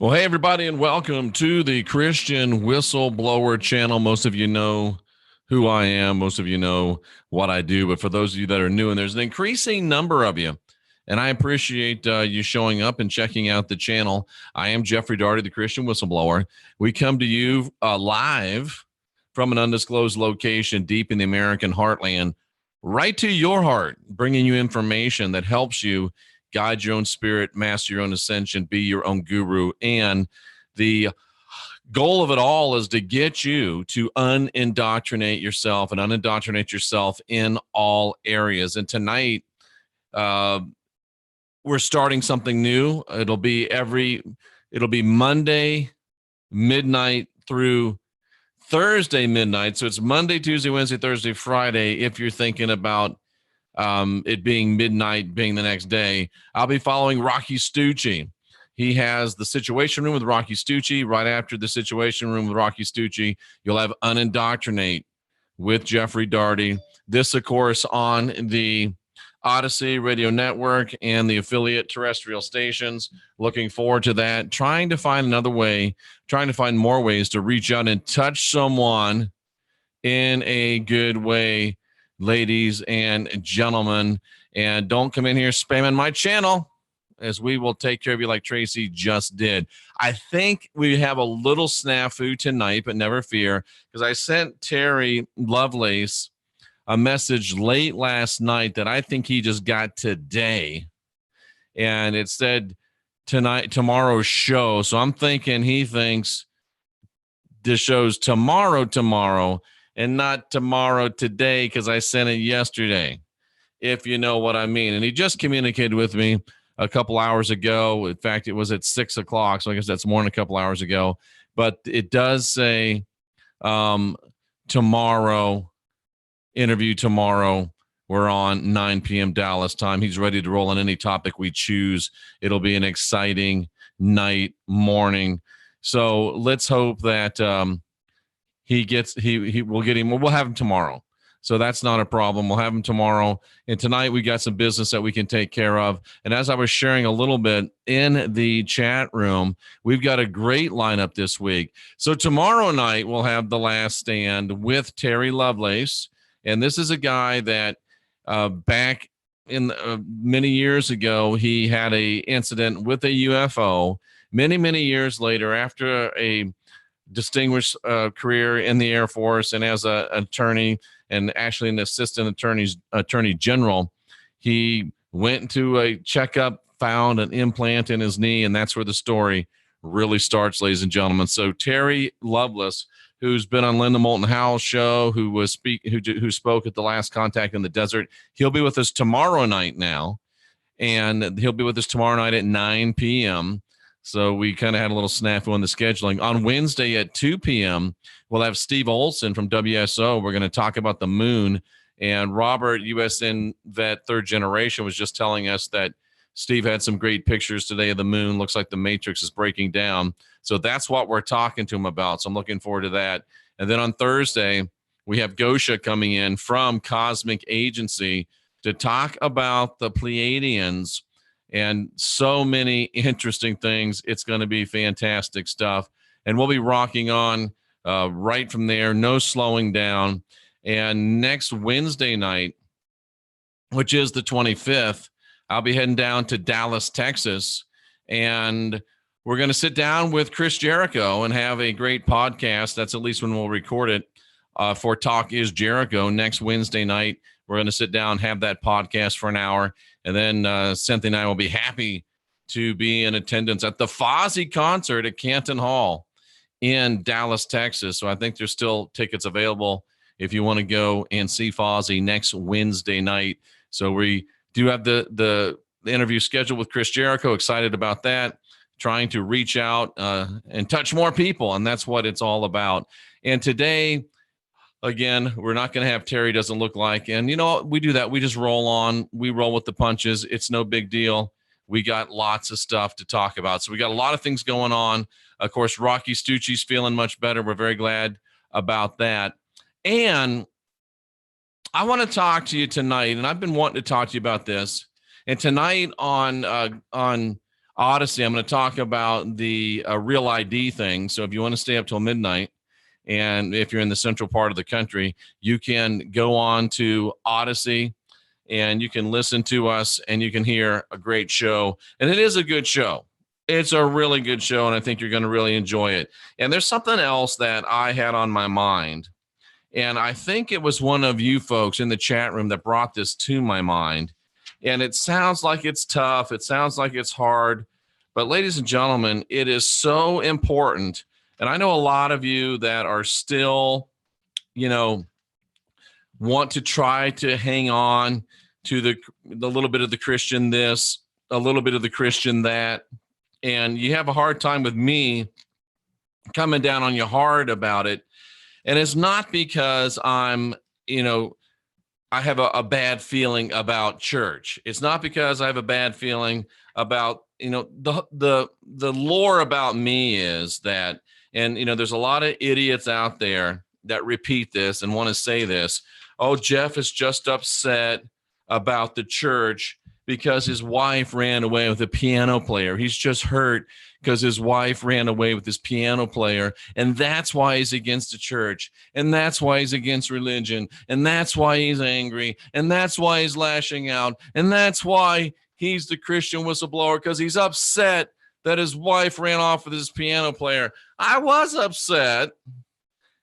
Well, hey, everybody, and welcome to the Christian Whistleblower channel. Most of you know who I am. Most of you know what I do. But for those of you that are new, and there's an increasing number of you, and I appreciate you showing up and checking out the channel. I am Jeffrey Daugherty, the Christian Whistleblower. We come to you live from an undisclosed location deep in the American heartland, right to your heart, bringing you information that helps you guide your own spirit, master your own ascension, be your own guru. And the goal of it all is to get you to unindoctrinate yourself and unindoctrinate yourself in all areas. And tonight, we're starting something new. It'll be Monday midnight through Thursday midnight. So it's Monday, Tuesday, Wednesday, Thursday, Friday. If you're thinking about it being midnight being the next day, I'll be following Rocky Stucci. He has the Situation Room with Rocky Stucci. Right after the Situation Room with Rocky Stucci, you'll have Unindoctrinate with Jeffrey Daugherty. This, of course, on the Odyssey Radio Network and the affiliate terrestrial stations. Looking forward to that. Trying to find more ways to reach out and touch someone in a good way, ladies and gentlemen. And don't come in here spamming my channel, as we will take care of you like Tracy just did. I think we have a little snafu tonight, but never fear, because I sent Terry Lovelace a message late last night that I think he just got today. And it said tomorrow's show. So I'm thinking he thinks the show's tomorrow, and not tomorrow today, because I sent it yesterday, if you know what I mean. And he just communicated with me a couple hours ago. In fact, it was at 6 o'clock. So I guess that's more than a couple hours ago. But it does say interview tomorrow. We're on 9 p.m. Dallas time. He's ready to roll on any topic we choose. It'll be an exciting night, morning. So let's hope that we'll get him. We'll have him tomorrow. So that's not a problem. We'll have him tomorrow. And tonight we got some business that we can take care of. And as I was sharing a little bit in the chat room, we've got a great lineup this week. So tomorrow night we'll have The Last Stand with Terry Lovelace. And this is a guy that back in many years ago, he had a incident with a UFO. Many years later, after a distinguished career in the Air Force and as an attorney and actually an assistant attorney general, he went into a checkup, found an implant in his knee, and that's where the story really starts, ladies and gentlemen. So Terry Lovelace, who's been on Linda Moulton Howell's show, who spoke at the Last Contact in the Desert, he'll be with us tomorrow night now, and he'll be with us tomorrow night at 9 p.m. So we kind of had a little snafu in the scheduling. On Wednesday at 2 p.m., we'll have Steve Olson from WSO. We're going to talk about the moon. And Robert, USN vet, third generation, was just telling us that Steve had some great pictures today of the moon. Looks like the matrix is breaking down. So that's what we're talking to him about. So I'm looking forward to that. And then on Thursday, we have Gosha coming in from Cosmic Agency to talk about the Pleiadians and so many interesting things. It's going to be fantastic stuff. And we'll be rocking on right from there, no slowing down. And next Wednesday night, which is the 25th, I'll be heading down to Dallas, Texas, and we're going to sit down with Chris Jericho and have a great podcast. That's at least when we'll record it for Talk is Jericho next Wednesday night. We're going to sit down, have that podcast for an hour, and then Cynthia and I will be happy to be in attendance at the Fozzy concert at Canton Hall in Dallas, Texas. So I think there's still tickets available if you want to go and see Fozzy next Wednesday night. So we do have the interview scheduled with Chris Jericho. Excited about that. Trying to reach out and touch more people, and that's what it's all about. And today, again, we're not going to have Terry Doesn't Look Like. And, you know, we do that. We just roll on. We roll with the punches. It's no big deal. We got lots of stuff to talk about. So we got a lot of things going on. Of course, Rocky Stucci's feeling much better. We're very glad about that. And I want to talk to you tonight, and I've been wanting to talk to you about this. And tonight on Odyssey, I'm going to talk about the real ID thing. So if you want to stay up till midnight, and if you're in the central part of the country, you can go on to Odyssey and you can listen to us and you can hear a great show. And it is a good show. It's a really good show, and I think you're going to really enjoy it. And there's something else that I had on my mind. And I think it was one of you folks in the chat room that brought this to my mind. And it sounds like it's tough. It sounds like it's hard. But ladies and gentlemen, it is so important. And I know a lot of you that are still, want to try to hang on to the little bit of the Christian this, a little bit of the Christian that. And you have a hard time with me coming down on you hard about it. And it's not because I'm, I have a bad feeling about church. It's not because I have a bad feeling about, the lore about me is that, and, there's a lot of idiots out there that repeat this and want to say this. Oh, Jeff is just upset about the church because his wife ran away with a piano player. He's just hurt because his wife ran away with this piano player. And that's why he's against the church. And that's why he's against religion. And that's why he's angry. And that's why he's lashing out. And that's why he's the Christian whistleblower, because he's upset that his wife ran off with his piano player. I was upset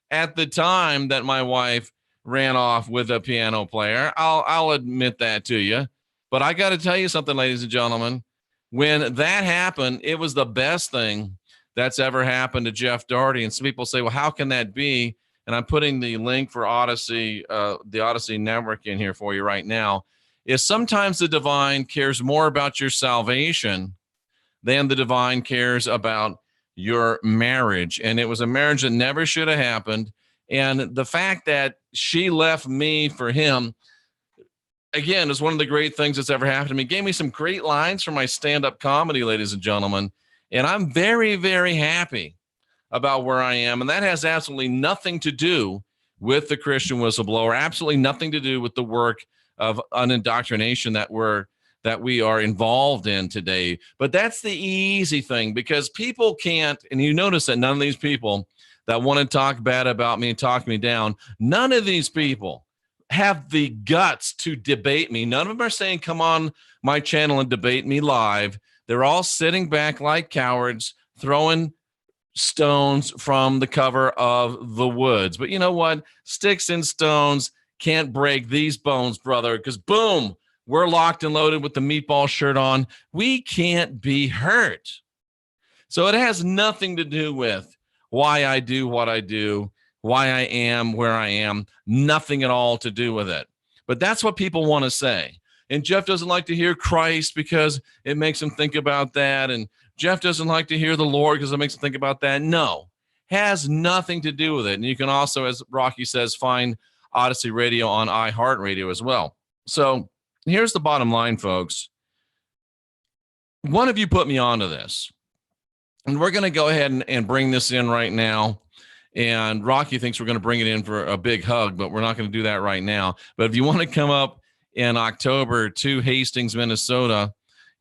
at the time that my wife ran off with a piano player. I'll admit that to you. But I got to tell you something, ladies and gentlemen. When that happened, it was the best thing that's ever happened to Jeff Daugherty. And some people say, well, how can that be? And I'm putting the link for Odyssey, the Odyssey network in here for you right now. Is sometimes the divine cares more about your salvation than the divine cares about your marriage. And it was a marriage that never should have happened. And the fact that she left me for him, again, is one of the great things that's ever happened to me. Gave me some great lines for my stand-up comedy, ladies and gentlemen. And I'm very, very happy about where I am. And that has absolutely nothing to do with the Christian whistleblower, absolutely nothing to do with the work of indoctrination that we are involved in today. But that's the easy thing, because people can't, and you notice that none of these people that want to talk bad about me and talk me down, none of these people have the guts to debate me. None of them are saying, come on my channel and debate me live. They're all sitting back like cowards, throwing stones from the cover of The Woods. But you know what? Sticks and stones can't break these bones, brother, because boom, we're locked and loaded with the meatball shirt on. We can't be hurt. So it has nothing to do with why I do what I do, why I am where I am, nothing at all to do with it. But that's what people want to say. And Jeff doesn't like to hear Christ because it makes him think about that. And Jeff doesn't like to hear the Lord because it makes him think about that. No, has nothing to do with it. And you can also, as Rocky says, find Odyssey Radio on iHeartRadio as well. So here's the bottom line, folks. One of you put me onto this. And we're going to go ahead and bring this in right now. And Rocky thinks we're going to bring it in for a big hug, but we're not going to do that right now. But if you want to come up in October to Hastings, Minnesota,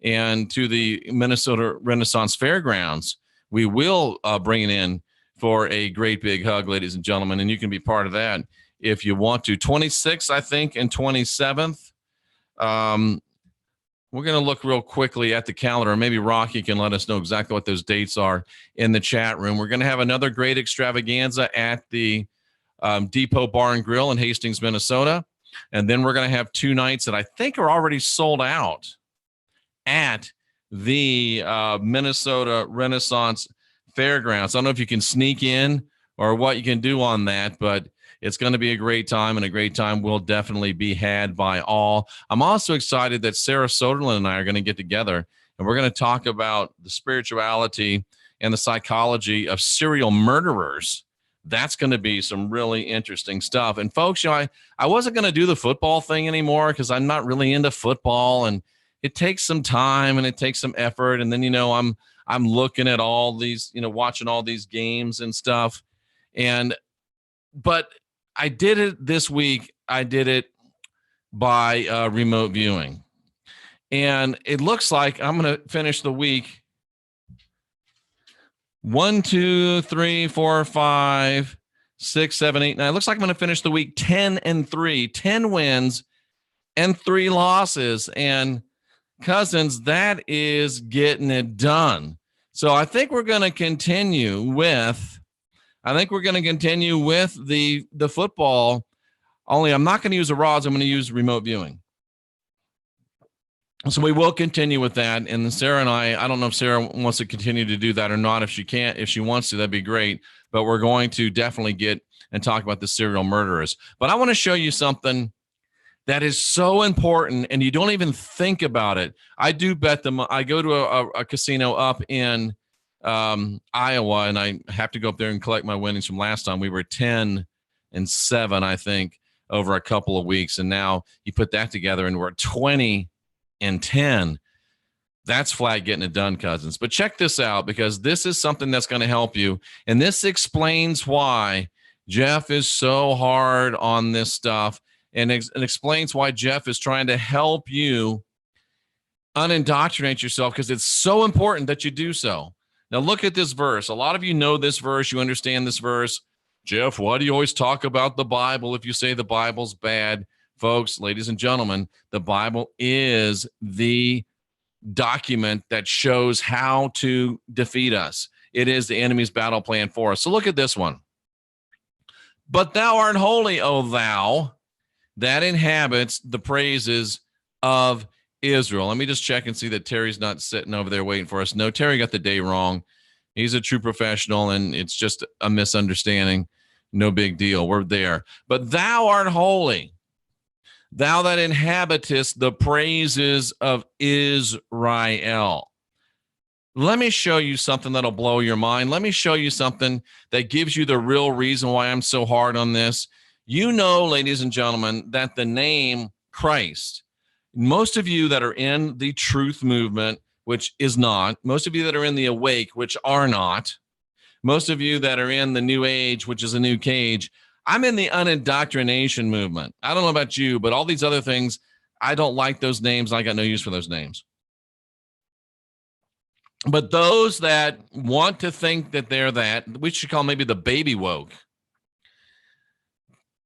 and to the Minnesota Renaissance Fairgrounds, we will bring it in for a great big hug, ladies and gentlemen. And you can be part of that if you want to. 26th, I think, and 27th. We're going to look real quickly at the calendar. Maybe Rocky can let us know exactly what those dates are in the chat room. We're going to have another great extravaganza at the Depot Bar and Grill in Hastings, Minnesota. And then we're going to have 2 nights that I think are already sold out at the Minnesota Renaissance Fairgrounds. I don't know if you can sneak in or what you can do on that, but it's going to be a great time, and a great time will definitely be had by all. I'm also excited that Sarah Soderlund and I are going to get together, and we're going to talk about the spirituality and the psychology of serial murderers. That's going to be some really interesting stuff. And folks, I wasn't going to do the football thing anymore because I'm not really into football, and it takes some time and it takes some effort. And then, I'm looking at all these, watching all these games and stuff. But I did it this week. I did it by remote viewing. And it looks like I'm going to finish the week 1, 2, 3, 4, 5, 6, 7, 8, 9. It looks like I'm going to finish the week 10-3, 10 wins and 3 losses. And cousins, that is getting it done. So I think we're going to continue with the football. Only I'm not going to use the rods. I'm going to use remote viewing. So we will continue with that. And Sarah and I don't know if Sarah wants to continue to do that or not. If she can't, if she wants to, that'd be great. But we're going to definitely get and talk about the serial murderers. But I want to show you something that is so important, and you don't even think about it. I do bet them. I go to a casino up in Iowa, and I have to go up there and collect my winnings from last time. We were 10-7, I think, over a couple of weeks. And now you put that together, and we're 20-10. That's flat getting it done, cousins. But check this out, because this is something that's going to help you. And this explains why Jeff is so hard on this stuff, and it explains why Jeff is trying to help you unindoctrinate yourself, because it's so important that you do so. Now, look at this verse. A lot of you know this verse. You understand this verse. Jeff, why do you always talk about the Bible if you say the Bible's bad? Folks, ladies and gentlemen, the Bible is the document that shows how to defeat us. It is the enemy's battle plan for us. So look at this one. But thou art holy, O thou that inhabits the praises of Israel. Let me just check and see that Terry's not sitting over there waiting for us. No, Terry got the day wrong. He's a true professional, and it's just a misunderstanding. No big deal. We're there. But thou art holy, thou that inhabitest the praises of Israel. Let me show you something that'll blow your mind. Let me show you something that gives you the real reason why I'm so hard on this. You know, ladies and gentlemen, that the name Christ, most of you that are in the truth movement, which is not, most of you that are in the awake, which are not, most of you that are in the new age, which is a new cage, I'm in the unindoctrination movement. I don't know about you, but all these other things, I don't like those names. I got no use for those names. But those that want to think that they're that, we should call maybe the baby woke.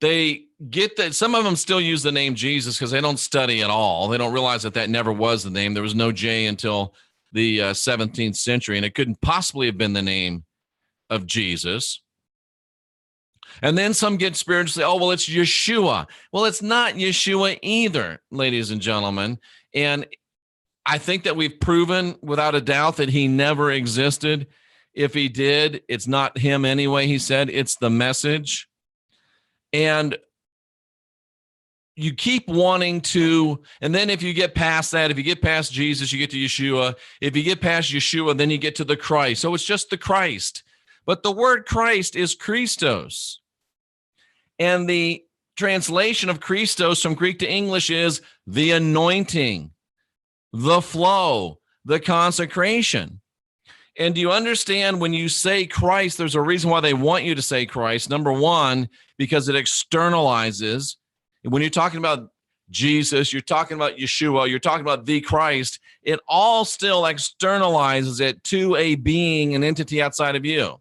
They get that some of them still use the name Jesus because they don't study at all. They don't realize that never was the name. There was no J until the 17th century, and it couldn't possibly have been the name of Jesus. And then some get spiritually, oh, well, it's Yeshua. Well, it's not Yeshua either, ladies and gentlemen. And I think that we've proven without a doubt that he never existed. If he did, it's not him anyway, he said. It's the message. And you keep wanting to, and then if you get past that, if you get past Jesus, you get to Yeshua. If you get past Yeshua, then you get to the Christ. So it's just the Christ. But the word Christ is Christos. And the translation of Christos from Greek to English is the anointing, the flow, the consecration. And do you understand when you say Christ, there's a reason why they want you to say Christ. Number one, because it externalizes. When you're talking about Jesus, you're talking about Yeshua, you're talking about the Christ, it all still externalizes it to a being, an entity outside of you.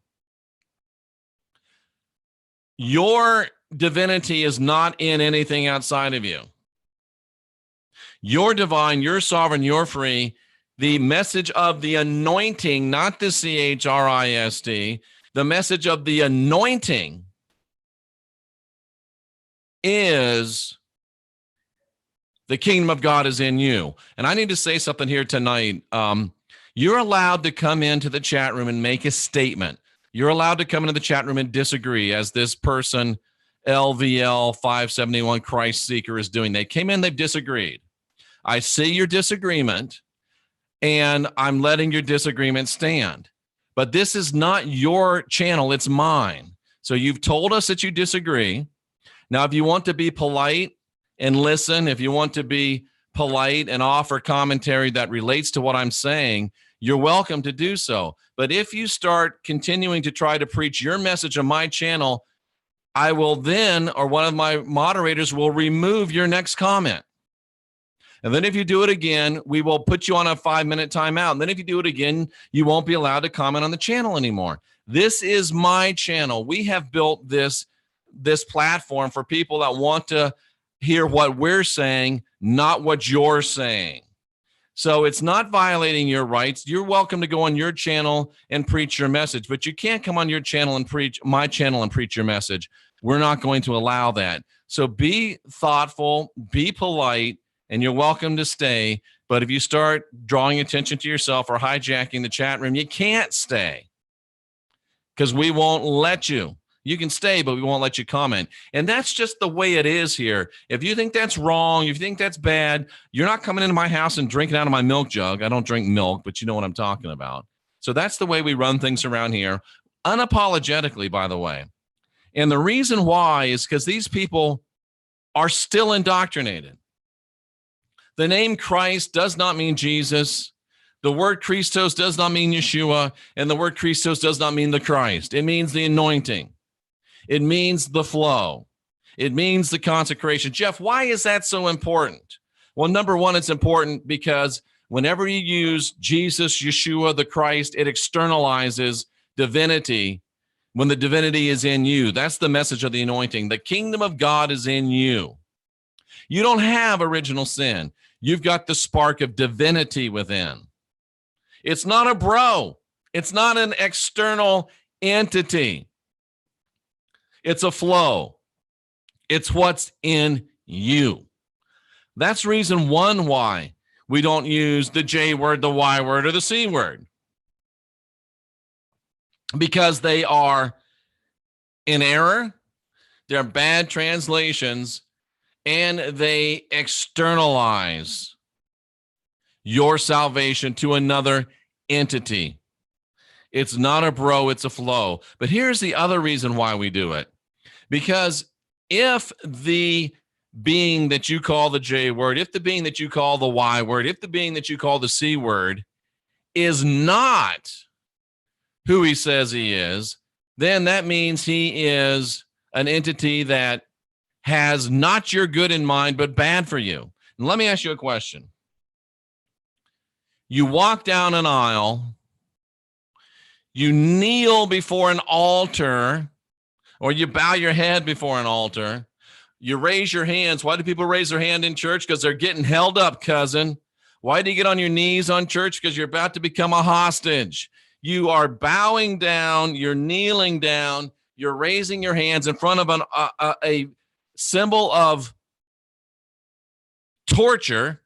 Your divinity is not in anything outside of you. You're divine, you're sovereign, you're free. The message of the anointing, not the Christ, the message of the anointing is the kingdom of God is in you. And I need to say something here tonight. You're allowed to come into the chat room and make a statement. You're allowed to come into the chat room and disagree, as this person, LVL 571 Christ Seeker, is doing. They came in, they've disagreed. I see your disagreement, and I'm letting your disagreement stand. But this is not your channel, it's mine. So you've told us that you disagree. Now, if you want to be polite and listen, if you want to be polite and offer commentary that relates to what I'm saying, you're welcome to do so. But if you start continuing to try to preach your message on my channel, I will then, or one of my moderators will remove your next comment. And then if you do it again, we will put you on a 5-minute timeout. And then if you do it again, you won't be allowed to comment on the channel anymore. This is my channel. We have built this platform for people that want to hear what we're saying, not what you're saying. So it's not violating your rights. You're welcome to go on your channel and preach your message, but you can't come on your channel and preach my channel and preach your message. We're not going to allow that. So be thoughtful, be polite, and you're welcome to stay. But if you start drawing attention to yourself or hijacking the chat room, you can't stay because we won't let you. You can stay, but we won't let you comment. And that's just the way it is here. If you think that's wrong, if you think that's bad, you're not coming into my house and drinking out of my milk jug. I don't drink milk, but you know what I'm talking about. So that's the way we run things around here, unapologetically, by the way. And the reason why is because these people are still indoctrinated. The name Christ does not mean Jesus. The word Christos does not mean Yeshua. And the word Christos does not mean the Christ. It means the anointing. It means the flow. It means the consecration. Jeff, why is that so important? Well, number one, it's important because whenever you use Jesus, Yeshua, the Christ, it externalizes divinity when the divinity is in you. That's the message of the anointing. The kingdom of God is in you. You don't have original sin. You've got the spark of divinity within. It's not a bro. It's not an external entity. It's a flow. It's what's in you. That's reason one why we don't use the J word, the Y word, or the C word. Because they are in error, they're bad translations, and they externalize your salvation to another entity. It's not a bro, it's a flow. But here's the other reason why we do it. Because if the being that you call the J word, if the being that you call the Y word, if the being that you call the C word is not who he says he is, then that means he is an entity that has not your good in mind, but bad for you. And let me ask you a question. You walk down an aisle, you kneel before an altar, or you bow your head before an altar, you raise your hands. Why do people raise their hand in church? Because they're getting held up, cousin. Why do you get on your knees on church? Because you're about to become a hostage. You are bowing down, you're kneeling down, you're raising your hands in front of a symbol of torture.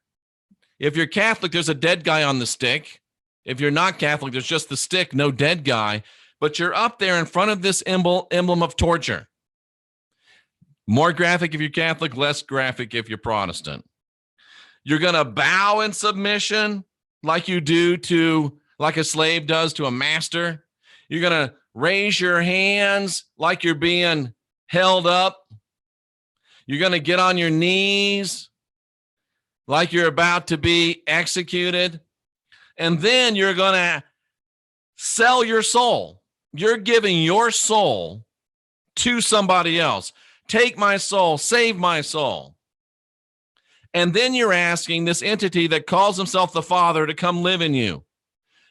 If you're Catholic, there's a dead guy on the stick. If you're not Catholic, there's just the stick, no dead guy. But you're up there in front of this emblem of torture. More graphic if you're Catholic, less graphic if you're Protestant. You're going to bow in submission like you do to, like a slave does to a master. You're going to raise your hands like you're being held up. You're going to get on your knees like you're about to be executed. And then you're going to sell your soul. You're giving your soul to somebody else. Take my soul, save my soul. And then you're asking this entity that calls himself the Father to come live in you.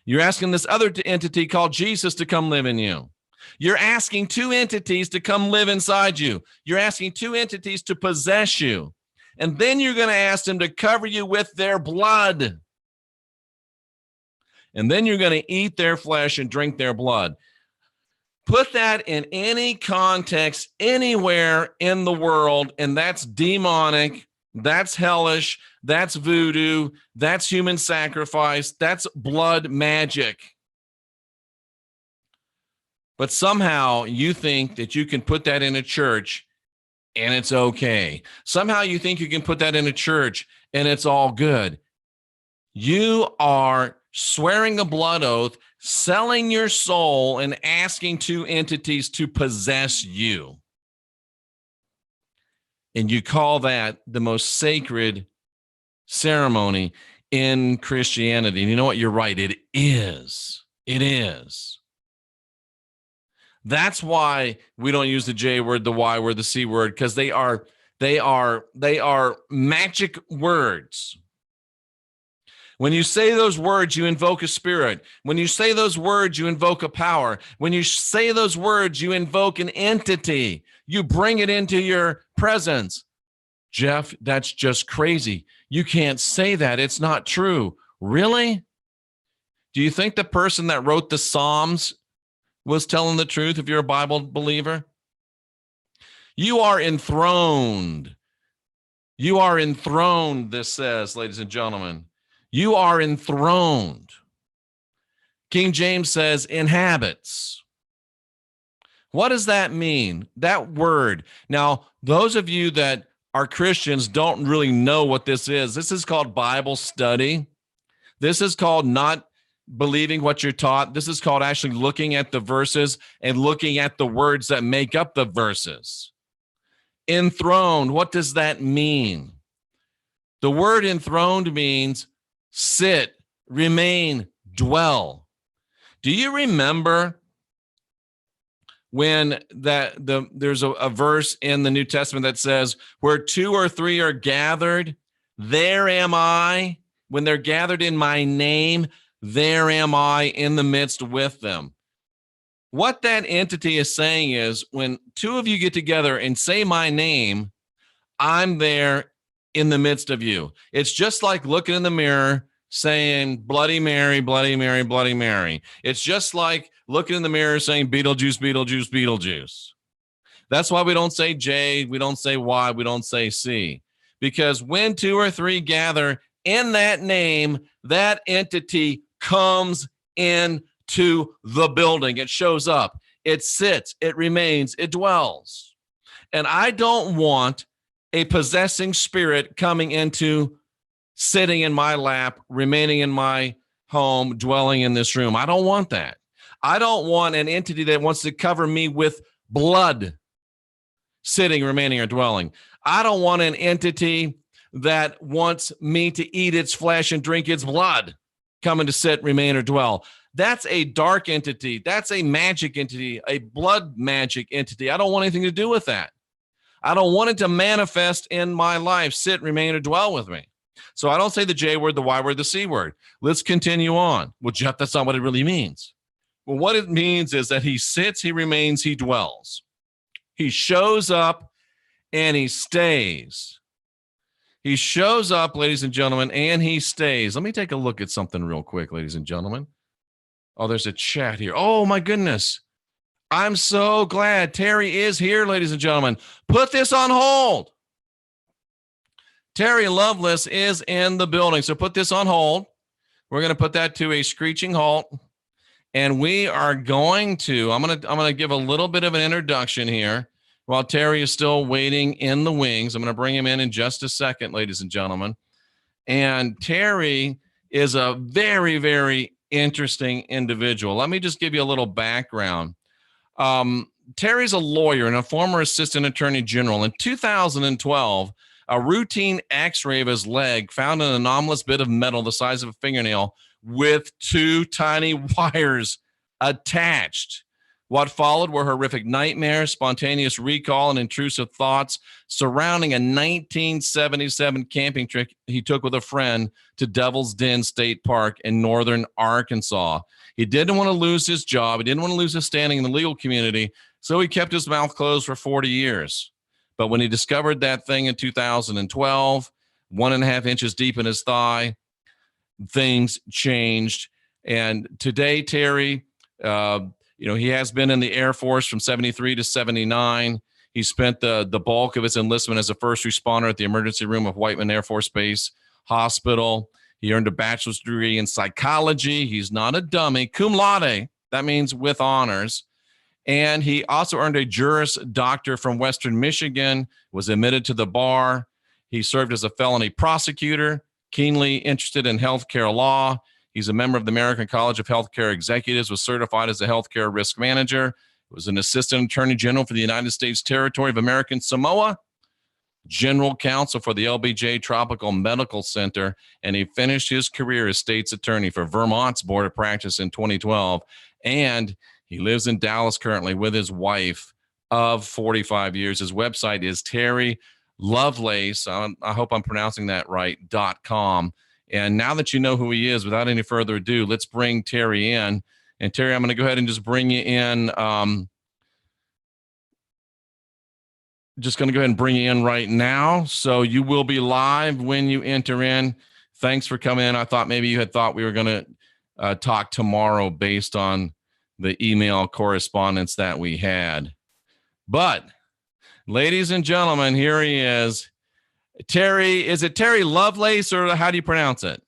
You're asking this other entity called Jesus to come live in you. You're asking two entities to come live inside you. You're asking two entities to possess you. And then you're going to ask them to cover you with their blood. And then you're going to eat their flesh and drink their blood. Put that in any context, anywhere in the world, and that's demonic, that's hellish, that's voodoo, that's human sacrifice, that's blood magic. But somehow you think that you can put that in a church and it's okay. Somehow you think you can put that in a church and it's all good. You are swearing a blood oath, selling your soul, and asking two entities to possess you. And you call that the most sacred ceremony in Christianity. And you know what? You're right. It is. It is. That's why we don't use the J word, the Y word, the C word, because they are magic words. When you say those words, you invoke a spirit. When you say those words, you invoke a power. When you say those words, you invoke an entity. You bring it into your presence. Jeff, that's just crazy. You can't say that. It's not true. Really? Do you think the person that wrote the Psalms was telling the truth if you're a Bible believer? You are enthroned. You are enthroned, this says, ladies and gentlemen. You are enthroned. King James says inhabits. What does that mean? That word. Now, those of you that are Christians don't really know what this is. This is called Bible study. This is called not believing what you're taught. This is called actually looking at the verses and looking at the words that make up the verses. Enthroned, what does that mean? The word enthroned means sit, remain, dwell. Do you remember when there's a verse in the New Testament that says, where 2 or 3 are gathered, there am I. When they're gathered in my name, there am I in the midst with them. What that entity is saying is, when 2 of you get together and say my name, I'm there in the midst of you. It's just like looking in the mirror saying Bloody Mary, Bloody Mary, Bloody Mary. It's just like looking in the mirror saying Beetlejuice, Beetlejuice, Beetlejuice. That's why we don't say J, we don't say Y, we don't say C. Because when 2 or 3 gather in that name, that entity comes into the building. It shows up, it sits, it remains, it dwells. And I don't want a possessing spirit coming into, sitting in my lap, remaining in my home, dwelling in this room. I don't want that. I don't want an entity that wants to cover me with blood, sitting, remaining, or dwelling. I don't want an entity that wants me to eat its flesh and drink its blood, coming to sit, remain, or dwell. That's a dark entity. That's a magic entity, a blood magic entity. I don't want anything to do with that. I don't want it to manifest in my life, sit, remain, or dwell with me. So I don't say the J word, the Y word, the C word. Let's continue on. Well, Jeff, that's not what it really means. Well, what it means is that he sits, he remains, he dwells. He shows up and he stays. He shows up, ladies and gentlemen, and he stays. Let me take a look at something real quick, ladies and gentlemen. Oh, there's a chat here. Oh, my goodness. I'm so glad Terry is here, ladies and gentlemen. Put this on hold. Terry Lovelace is in the building, so put this on hold. We're going to put that to a screeching halt, and we are going to, I'm going to give a little bit of an introduction here while Terry is still waiting in the wings. I'm going to bring him in just a second, ladies and gentlemen. And Terry is a very, very interesting individual. Let me just give you a little background. Terry's a lawyer and a former assistant attorney general. In 2012, a routine x-ray of his leg found an anomalous bit of metal the size of a fingernail with 2 tiny wires attached. What followed were horrific nightmares, spontaneous recall, and intrusive thoughts surrounding a 1977 camping trip he took with a friend to Devil's Den State Park in northern Arkansas. He didn't want to lose his job. He didn't want to lose his standing in the legal community, so he kept his mouth closed for 40 years. But when he discovered that thing in 2012, 1.5 inches deep in his thigh, things changed. And today, Terry, he has been in the Air Force from 73 to 79. He spent the bulk of his enlistment as a first responder at the emergency room of Whiteman Air Force Base Hospital. He earned a bachelor's degree in psychology. He's not a dummy. Cum laude. That means with honors. And he also earned a Juris Doctor from Western Michigan, was admitted to the bar. He served as a felony prosecutor, keenly interested in healthcare law. He's a member of the American College of Healthcare Executives, was certified as a healthcare risk manager, was an assistant attorney general for the United States Territory of American Samoa, general counsel for the LBJ Tropical Medical Center, and he finished his career as state's attorney for Vermont's Board of Practice in 2012. And he lives in Dallas currently with his wife of 45 years. His website is Terry Lovelace. I hope I'm pronouncing that right, .com. And now that you know who he is, without any further ado, let's bring Terry in. And Terry, I'm going to go ahead and just bring you in. Just going to go ahead and bring you in right now. So you will be live when you enter in. Thanks for coming in. I thought maybe you had thought we were going to talk tomorrow based on the email correspondence that we had. But ladies and gentlemen, here he is. Terry, is it Terry Lovelace, or how do you pronounce it?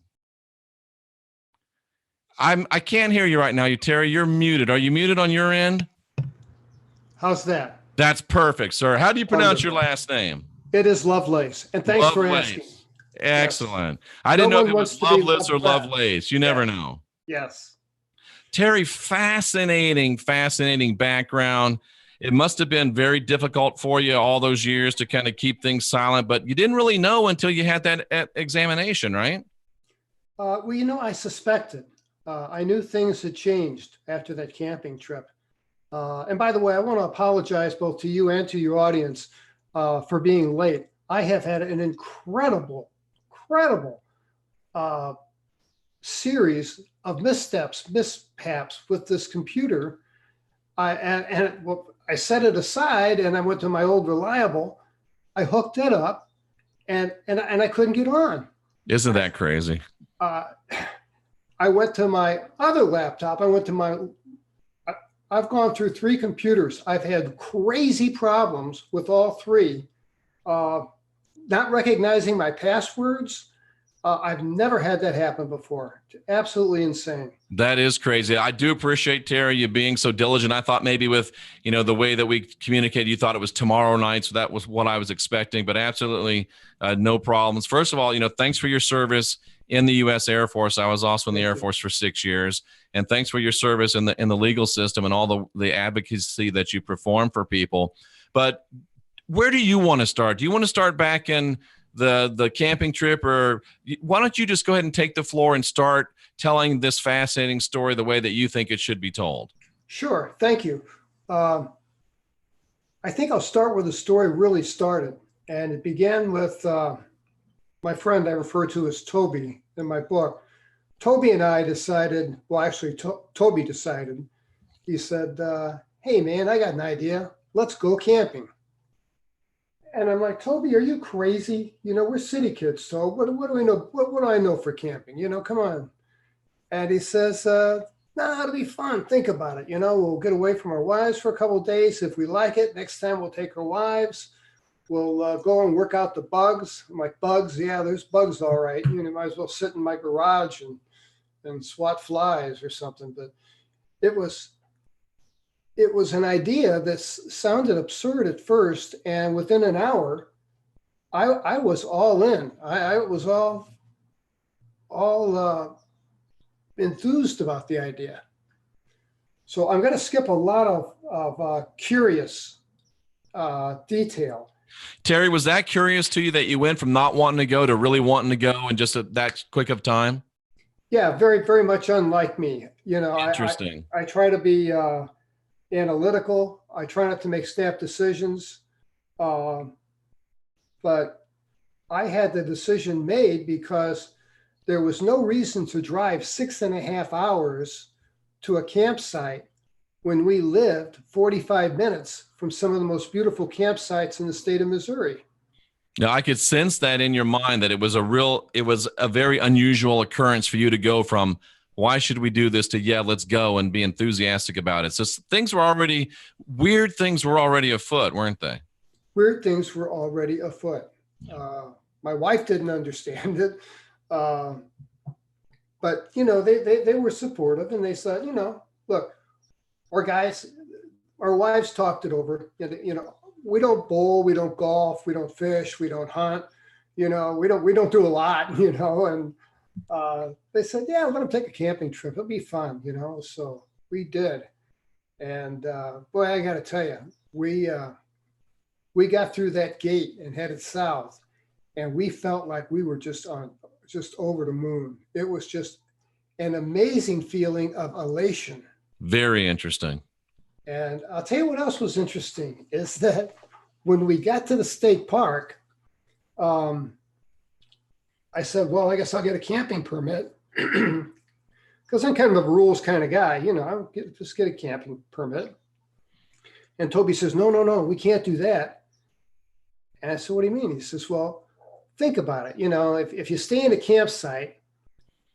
I can't hear you right now. Terry, you're muted. Are you muted on your end? How's that? That's perfect, sir. How do you pronounce your last name? It is Lovelace, and thanks for asking. Excellent. Yes. I didn't know if it was Loveless or Lovelace. You never know. Yes. Terry, fascinating background. It must have been very difficult for you all those years to kind of keep things silent, but you didn't really know until you had that examination, right? Well, I suspected. I knew things had changed after that camping trip. And by the way, I want to apologize both to you and to your audience for being late. I have had an incredible series of mishaps with this computer. I set it aside and I went to my old reliable. I hooked it up and I couldn't get on. Isn't that crazy? I went to my other laptop. I've gone through 3 computers. I've had crazy problems with all 3. Not recognizing my passwords. I've never had that happen before. Absolutely insane. That is crazy. I do appreciate, Terry, you being so diligent. I thought maybe with, the way that we communicated, you thought it was tomorrow night. So that was what I was expecting, but absolutely no problems. First of all, thanks for your service in the U.S. Air Force. I was also in the Air Force for 6 years. And thanks for your service in the legal system and all the advocacy that you perform for people. But where do you want to start? Do you want to start back in the camping trip, or why don't you just go ahead and take the floor and start telling this fascinating story the way that you think it should be told? Sure. Thank you. I think I'll start where the story really started. And it began with my friend I refer to as Toby in my book. Toby and I decided, Toby decided, he said, hey man, I got an idea. Let's go camping. And I'm like, Toby, are you crazy? We're city kids. So what do we know? What do I know for camping? Come on. And he says, nah, it'll be fun. Think about it. We'll get away from our wives for a couple of days. If we like it, next time we'll take our wives. We'll go and work out the bugs. I'm like, bugs? Yeah, there's bugs. All right. Might as well sit in my garage and swat flies or something. But it was an idea that sounded absurd at first. And within an hour, I was all in. I was all enthused about the idea. So I'm going to skip a lot of curious detail. Terry, was that curious to you that you went from not wanting to go to really wanting to go in just that quick of time? Yeah, very, very much unlike me. Interesting. I try to be analytical. I try not to make snap decisions. But I had the decision made because there was no reason to drive 6.5 hours to a campsite when we lived 45 minutes from some of the most beautiful campsites in the state of Missouri. Now, I could sense that in your mind that it was a very unusual occurrence for you to go from, why should we do this, to, yeah, let's go, and be enthusiastic about it. So weird things were already afoot, weren't they? Weird things were already afoot. My wife didn't understand it. But, they were supportive, and they said, look, our wives talked it over. We don't bowl, we don't golf, we don't fish, we don't hunt, we don't do a lot, and they said, yeah, we're going to take a camping trip. It'll be fun, so we did. And boy, I got to tell you, we got through that gate and headed south, and we felt like we were just over the moon. It was just an amazing feeling of elation. Very interesting. And I'll tell you what else was interesting is that when we got to the state park, I I said, well, I guess I'll get a camping permit because I'm kind of a rules kind of guy. I'll just get a camping permit. And Toby says, no, we can't do that. And I said, what do you mean? He says, well, think about it. If you stay in a campsite,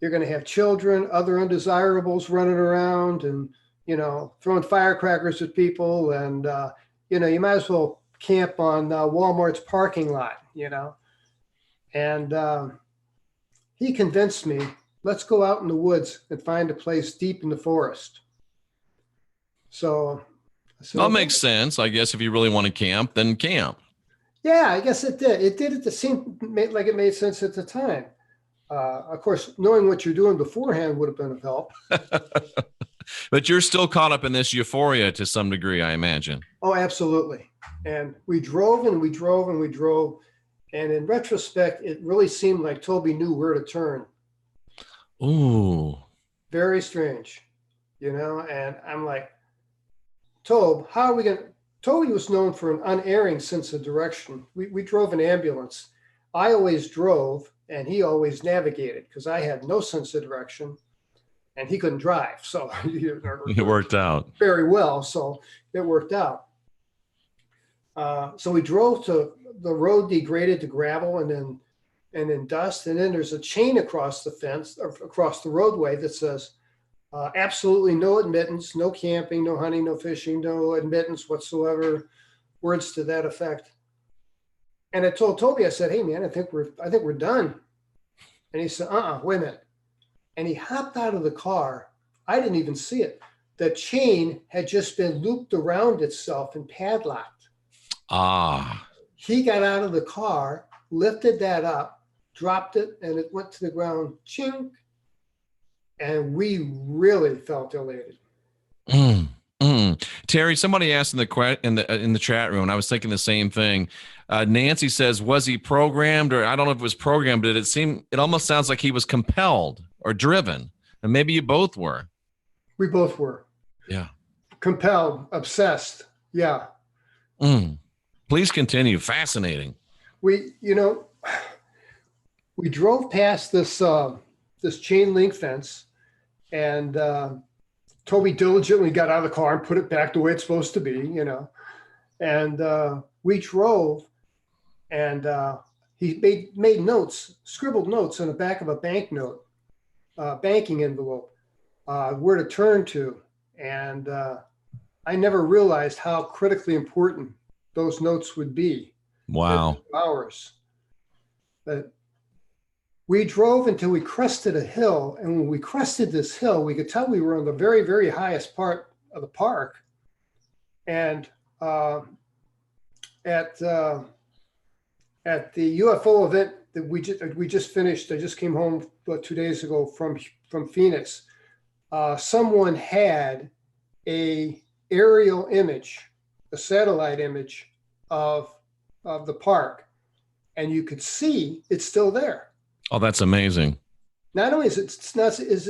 you're going to have children, other undesirables running around and, throwing firecrackers at people. And, you might as well camp on Walmart's parking lot, And he convinced me, let's go out in the woods and find a place deep in the forest. So I said, that makes sense. I guess if you really want to camp, then camp. Yeah, I guess it did. It did. It seemed like it made sense at the time. Of course, knowing what you're doing beforehand would have been of help. But you're still caught up in this euphoria to some degree, I imagine. Oh, absolutely. And we drove and we drove and we drove. And in retrospect, it really seemed like Toby knew where to turn. Ooh. Very strange, and I'm like, Tobe, how are we going to? Toby was known for an unerring sense of direction. We drove an ambulance. I always drove and he always navigated because I had no sense of direction and he couldn't drive. So it worked out very well. So it worked out. So we drove to the road degraded to gravel and then dust. And then there's a chain across the fence or across the roadway that says, absolutely no admittance, no camping, no hunting, no fishing, no admittance whatsoever, words to that effect. And I told Toby, I said, hey man, I think we're done. And he said, wait a minute. And he hopped out of the car. I didn't even see it. The chain had just been looped around itself and padlocked. Ah. He got out of the car, lifted that up, dropped it, and it went to the ground, chink. And we really felt elated. Terry, somebody asked in the chat room, and I was thinking the same thing. Nancy says, was he programmed, or I don't know if it was programmed, but it almost sounds like he was compelled or driven. And maybe you both were. We both were. Yeah. Compelled, obsessed. Yeah. Please continue. Fascinating. We drove past this chain link fence, and Toby diligently got out of the car and put it back the way it's supposed to be, and we drove, and he made notes, scribbled notes on the back of a banking envelope, where to turn to. And I never realized how critically important those notes would be. Wow. Hours. But we drove until we crested a hill. And when we crested this hill, we could tell we were on the very, very highest part of the park. And at the UFO event that we just finished, I just came home 2 days ago from Phoenix. Someone had a aerial image, a satellite image of the park, and you could see it's still there. Oh, that's amazing. Not only is it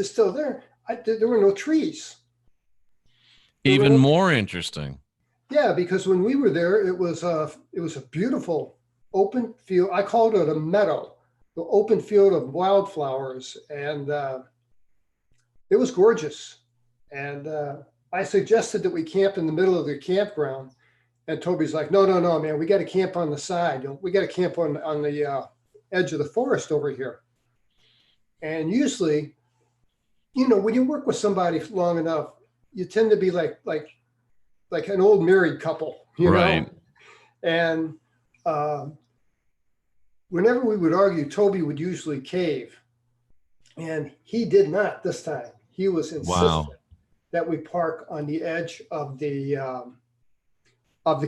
still there, there were no trees. Even more interesting. Yeah, because when we were there, it was a beautiful open field. I called it a meadow, the open field of wildflowers, and it was gorgeous. And I suggested that we camp in the middle of the campground, and Toby's like, no, man, we got to camp on the side. We got to camp on the edge of the forest over here. And usually, when you work with somebody long enough, you tend to be like an old married couple, right. know? And whenever we would argue, Toby would usually cave. And he did not this time. He was insistent that we park on the edge of the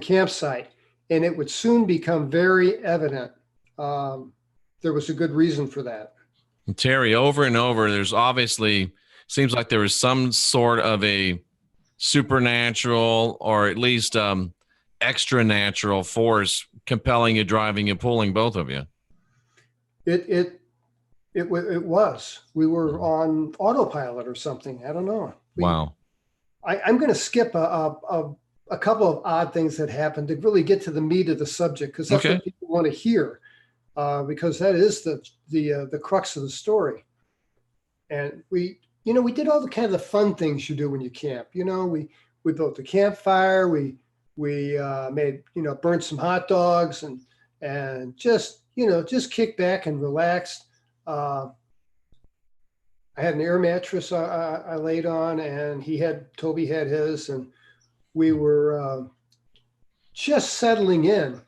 campsite. And it would soon become very evident there was a good reason for that. Terry, over and over, there's obviously, seems like there was some sort of a supernatural or at least extra natural force compelling you, driving you, pulling both of you. It was. We were on autopilot or something. I don't know. Wow. I'm going to skip a couple of odd things that happened to really get to the meat of the subject, because that's what people want to hear. because that is the crux of the story. And we did all the kind of the fun things you do when you camp. We built a campfire. We made, burnt some hot dogs and just kick back and relaxed. I had an air mattress I laid on, and Toby had his, and we were just settling in.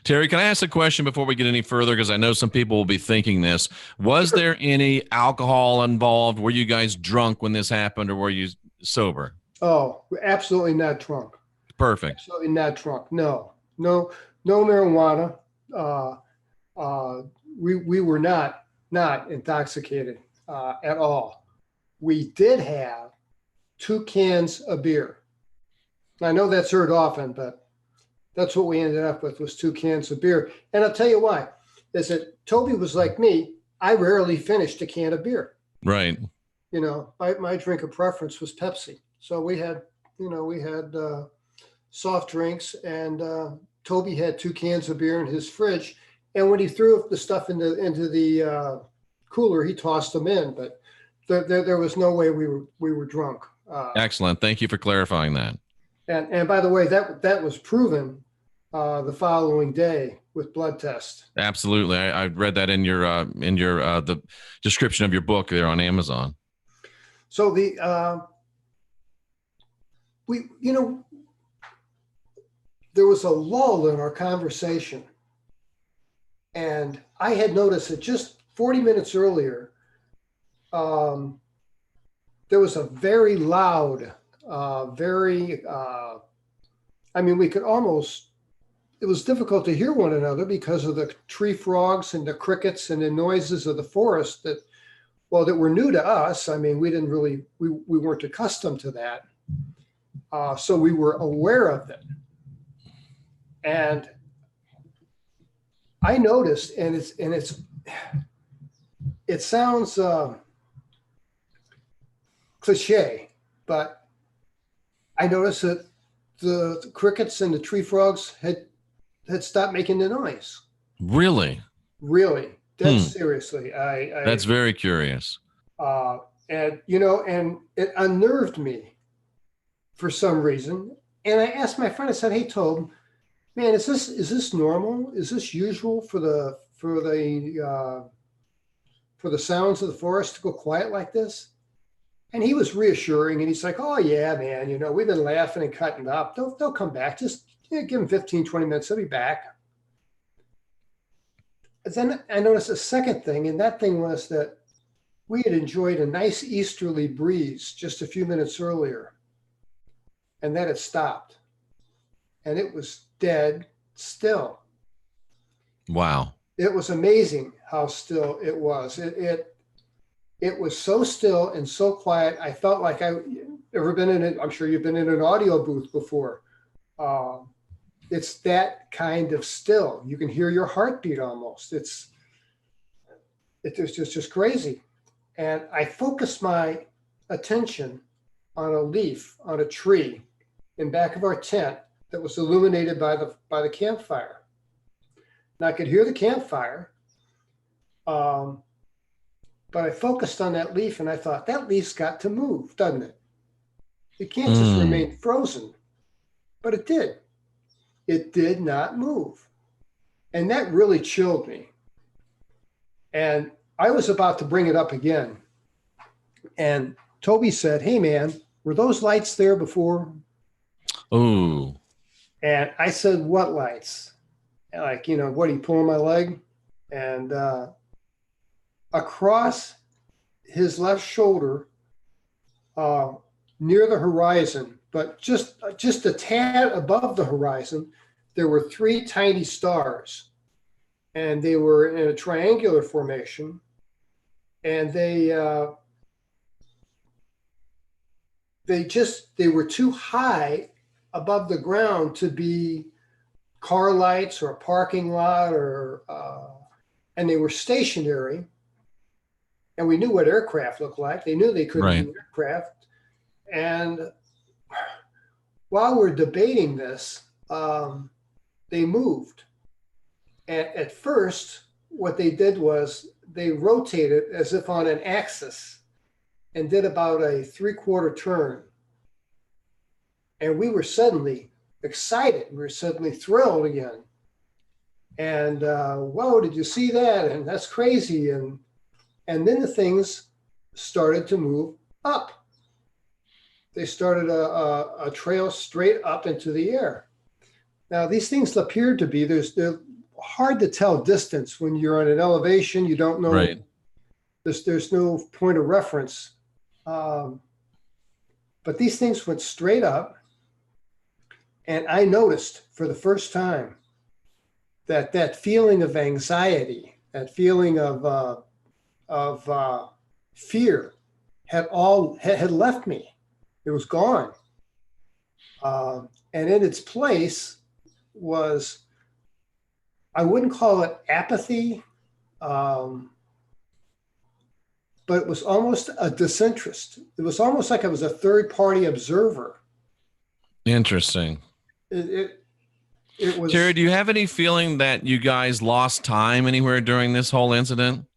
Terry, can I ask a question before we get any further? Because I know some people will be thinking this. Was there any alcohol involved? Were you guys drunk when this happened, or were you sober? Oh, absolutely not drunk. Perfect. Absolutely not drunk. No marijuana. We were not intoxicated at all. We did have 2 cans of beer. I know that's heard often, but that's what we ended up with, was 2 cans of beer. And I'll tell you why, is that Toby was like me. I rarely finished a can of beer. Right. My drink of preference was Pepsi. So we had soft drinks, and Toby had 2 cans of beer in his fridge. And when he threw the stuff into the cooler, he tossed them in. But there was no way we were drunk. Excellent. Thank you for clarifying that. And by the way, that was proven the following day with blood tests. Absolutely. I read that in your the description of your book there on Amazon. So there was a lull in our conversation, and I had noticed that just 40 minutes earlier, there was a very loud, we could almost, it was difficult to hear one another because of the tree frogs and the crickets and the noises of the forest that were new to us. We weren't accustomed to that. So we were aware of it. And I noticed, and it sounds cliche, but I noticed that the crickets and the tree frogs had stopped making the noise. Really? That's seriously. That's very curious. And it unnerved me for some reason. And I asked my friend, I said, "Hey, Tobe, man, is this normal? Is this usual for the sounds of the forest to go quiet like this?" And he was reassuring, and he's like, "Oh yeah, man, we've been laughing and cutting up. They'll come back. Just give them 15, 20 minutes. They'll be back." And then I noticed a second thing, and that thing was that we had enjoyed a nice easterly breeze just a few minutes earlier, and that had stopped. And it was dead still. Wow. It was amazing how still it was. It was so still and so quiet. I felt like ever been in it. I'm sure you've been in an audio booth before. It's that kind of still. You can hear your heartbeat almost. It's just crazy. And I focused my attention on a leaf on a tree in back of our tent that was illuminated by the campfire. And I could hear the campfire. But I focused on that leaf, and I thought, that leaf's got to move, doesn't it? It can't just remain frozen. But it did. It did not move. And that really chilled me. And I was about to bring it up again. And Toby said, "Hey, man, were those lights there before?" Oh. And I said, "What lights?" And what, are you pulling my leg? And across his left shoulder, near the horizon, but just a tad above the horizon, there were 3 tiny stars, and they were in a triangular formation, and they were too high above the ground to be car lights or a parking lot, and they were stationary. And we knew what aircraft looked like. They knew they couldn't be aircraft. And while we're debating this, they moved. At first, what they did was they rotated as if on an axis and did about a 3/4 turn. And we were suddenly excited. We were suddenly thrilled again. And whoa, did you see that? And that's crazy. And then the things started to move up. They started a trail straight up into the air. Now, these things appear to be, they're hard to tell distance when you're on an elevation. You don't know. Right. There's no point of reference. But these things went straight up. And I noticed for the first time that feeling of anxiety, that feeling of fear had left me. It was gone. And in its place was, I wouldn't call it apathy, but it was almost a disinterest. It was almost like I was a third-party observer. Interesting. It was. Terry, do you have any feeling that you guys lost time anywhere during this whole incident?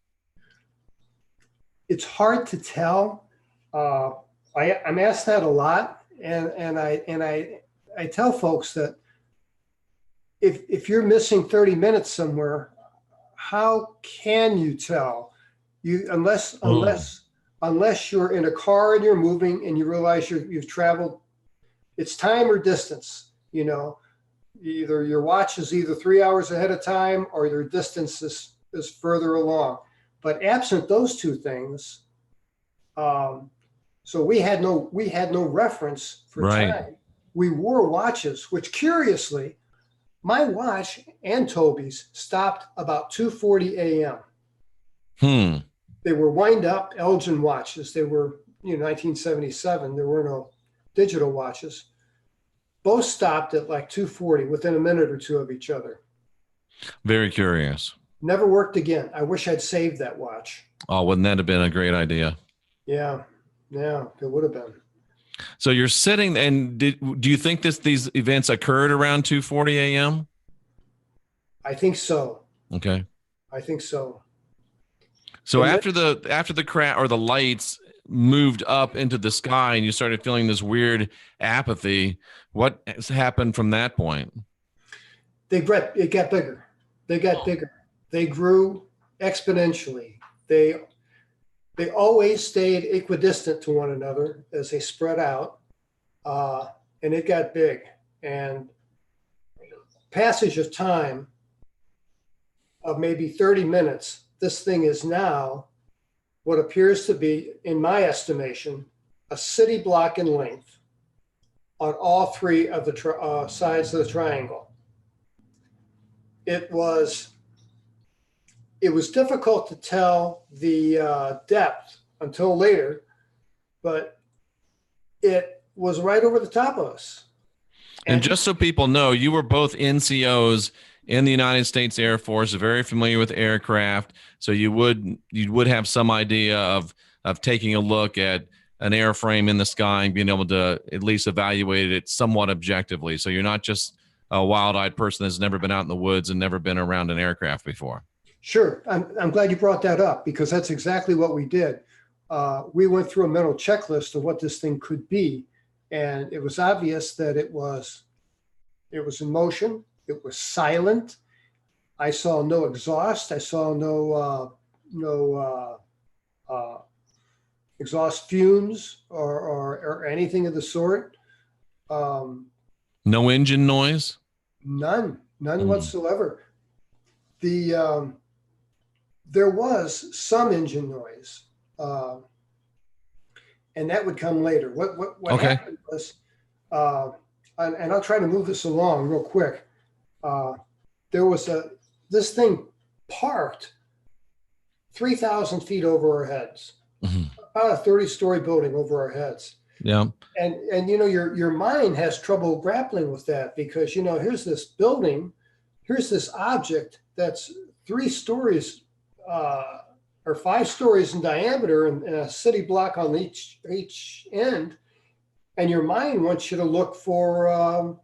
It's hard to tell. I'm asked that a lot, and I tell folks that if you're missing 30 minutes somewhere, how can you tell? Unless you're in a car and you're moving and you realize you've traveled, it's time or distance. You know, either your watch is either 3 hours ahead of time or your distance is further along. But absent those two things, so we had no reference for time. We wore watches, which curiously, my watch and Toby's stopped about 2:40 a.m. They were wind up Elgin watches. They were, 1977. There were no digital watches. Both stopped at like 2:40, within a minute or two of each other. Very curious. Never worked again. I wish I'd saved that watch. Oh, wouldn't that have been a great idea? Yeah, it would have been. So you're sitting, and do you think these events occurred around 2:40 a.m.? I think so. Okay. I think so. So after the crash or the lights moved up into the sky and you started feeling this weird apathy, what has happened from that point? It got bigger. They got bigger. They grew exponentially. They always stayed equidistant to one another as they spread out, and it got big. And passage of time of maybe 30 minutes, this thing is now what appears to be, in my estimation, a city block in length on all three of the sides of the triangle. It was difficult to tell the depth until later, but it was right over the top of us. And just so people know, you were both NCOs in the United States Air Force, very familiar with aircraft, so you would have some idea of taking a look at an airframe in the sky and being able to at least evaluate it somewhat objectively. So you're not just a wild-eyed person that's never been out in the woods and never been around an aircraft before. Sure. I'm glad you brought that up, because that's exactly what we did. We went through a mental checklist of what this thing could be, and it was obvious that it was in motion. It was silent. I saw no exhaust. I saw no exhaust fumes or anything of the sort. No engine noise? None whatsoever. There was some engine noise, and that would come later. What happened was, and I'll try to move this along real quick. There was this thing parked 3,000 feet over our heads, about a 30-story building over our heads. Yeah. And your mind has trouble grappling with that, because here's this building, here's this object that's 3 stories or 5 stories in diameter, and a city block on each end, and your mind wants you to look for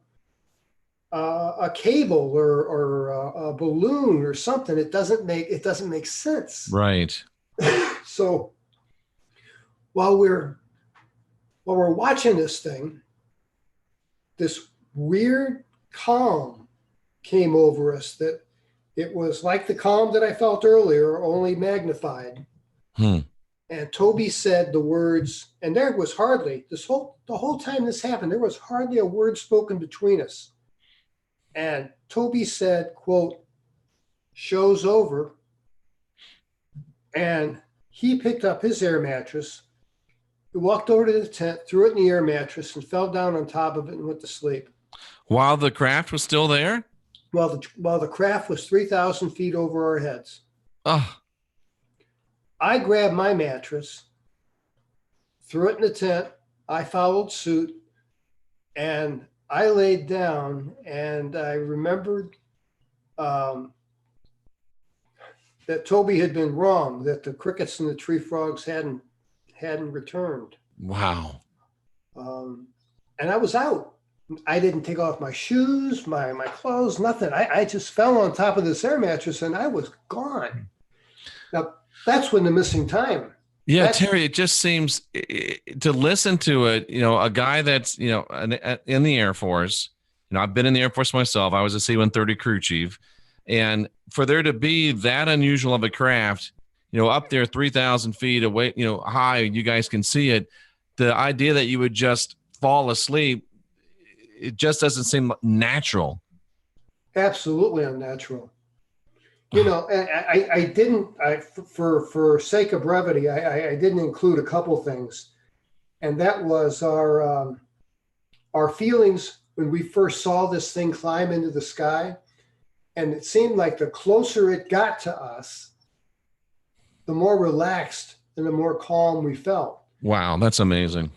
a cable or a balloon or something. It doesn't make sense. Right. So while we're watching this thing, this weird calm came over us that it was like the calm that I felt earlier, only magnified. And Toby said the words, and there was hardly the whole time this happened, there was hardly a word spoken between us. And Toby said, quote, "Show's over." And he picked up his air mattress. He walked over to the tent, threw it in the air mattress, and fell down on top of it and went to sleep. While the craft was still there? While the craft was 3,000 feet over our heads. Oh. I grabbed my mattress, threw it in the tent. I followed suit, and I laid down, and I remembered that Toby had been wrong, that the crickets and the tree frogs hadn't returned. Wow. And I was out. I didn't take off my shoes, my clothes, nothing. I just fell on top of this air mattress and I was gone. Now, that's when the missing time. Yeah, Terry, it just seems to listen to it, a guy that's, in the Air Force, I've been in the Air Force myself. I was a C-130 crew chief. And for there to be that unusual of a craft, up there 3,000 feet away, high, you guys can see it. The idea that you would just fall asleep, it just doesn't seem natural. Absolutely unnatural. I didn't, for sake of brevity, I didn't include a couple things. And that was our feelings when we first saw this thing climb into the sky. And it seemed like the closer it got to us, the more relaxed and the more calm we felt. Wow, that's amazing.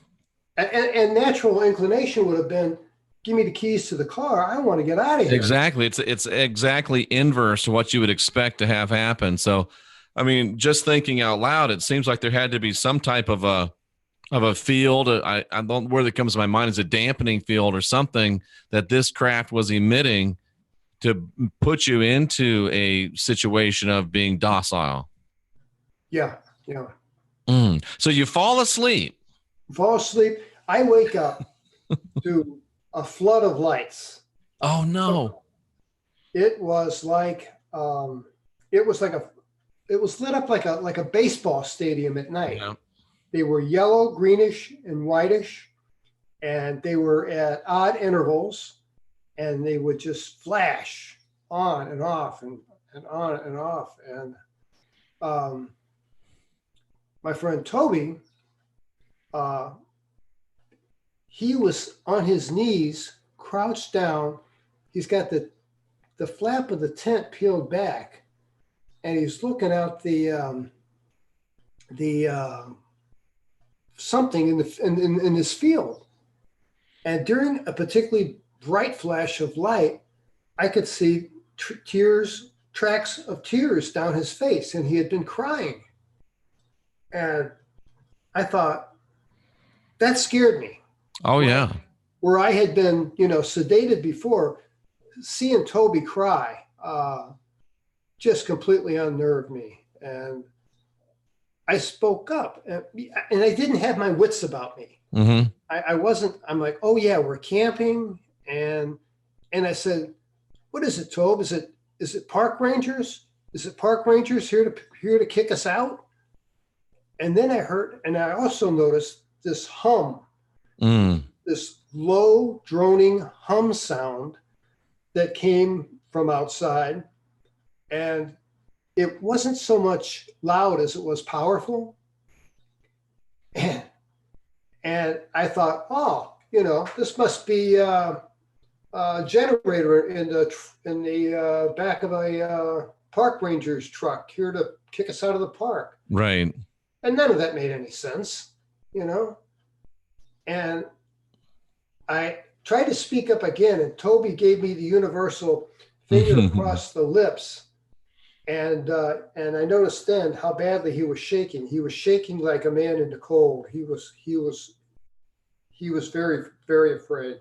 And natural inclination would have been, give me the keys to the car. I want to get out of here. Exactly. It's exactly inverse to what you would expect to have happen. So, I mean, just thinking out loud, it seems like there had to be some type of a field. I don't, word that comes to my mind is a dampening field or something that this craft was emitting to put you into a situation of being docile. Yeah. So you fall asleep. I wake up to a flood of lights. Oh no! It was like it was lit up like a baseball stadium at night. Yeah. They were yellow, greenish, and whitish, and they were at odd intervals, and they would just flash on and off and on and off. And my friend Toby, he was on his knees, crouched down. He's got the flap of the tent peeled back, and he's looking out the something in this field. And during a particularly bright flash of light, I could see tracks of tears down his face, and he had been crying. And I thought, that scared me. Oh, yeah. Where I had been, sedated before, seeing Toby cry just completely unnerved me. And I spoke up, and I didn't have my wits about me. Mm-hmm. I'm like, oh yeah, we're camping. And I said, what is it, Tobe? Is it park rangers? Is it park rangers here to kick us out? And then I also noticed this hum, this low droning hum sound that came from outside. And it wasn't so much loud as it was powerful. And I thought, oh, this must be a generator in the back of a park ranger's truck here to kick us out of the park. Right. And none of that made any sense, And I tried to speak up again, and Toby gave me the universal finger across the lips. And I noticed then how badly he was shaking. He was shaking like a man in the cold. He was very, very afraid.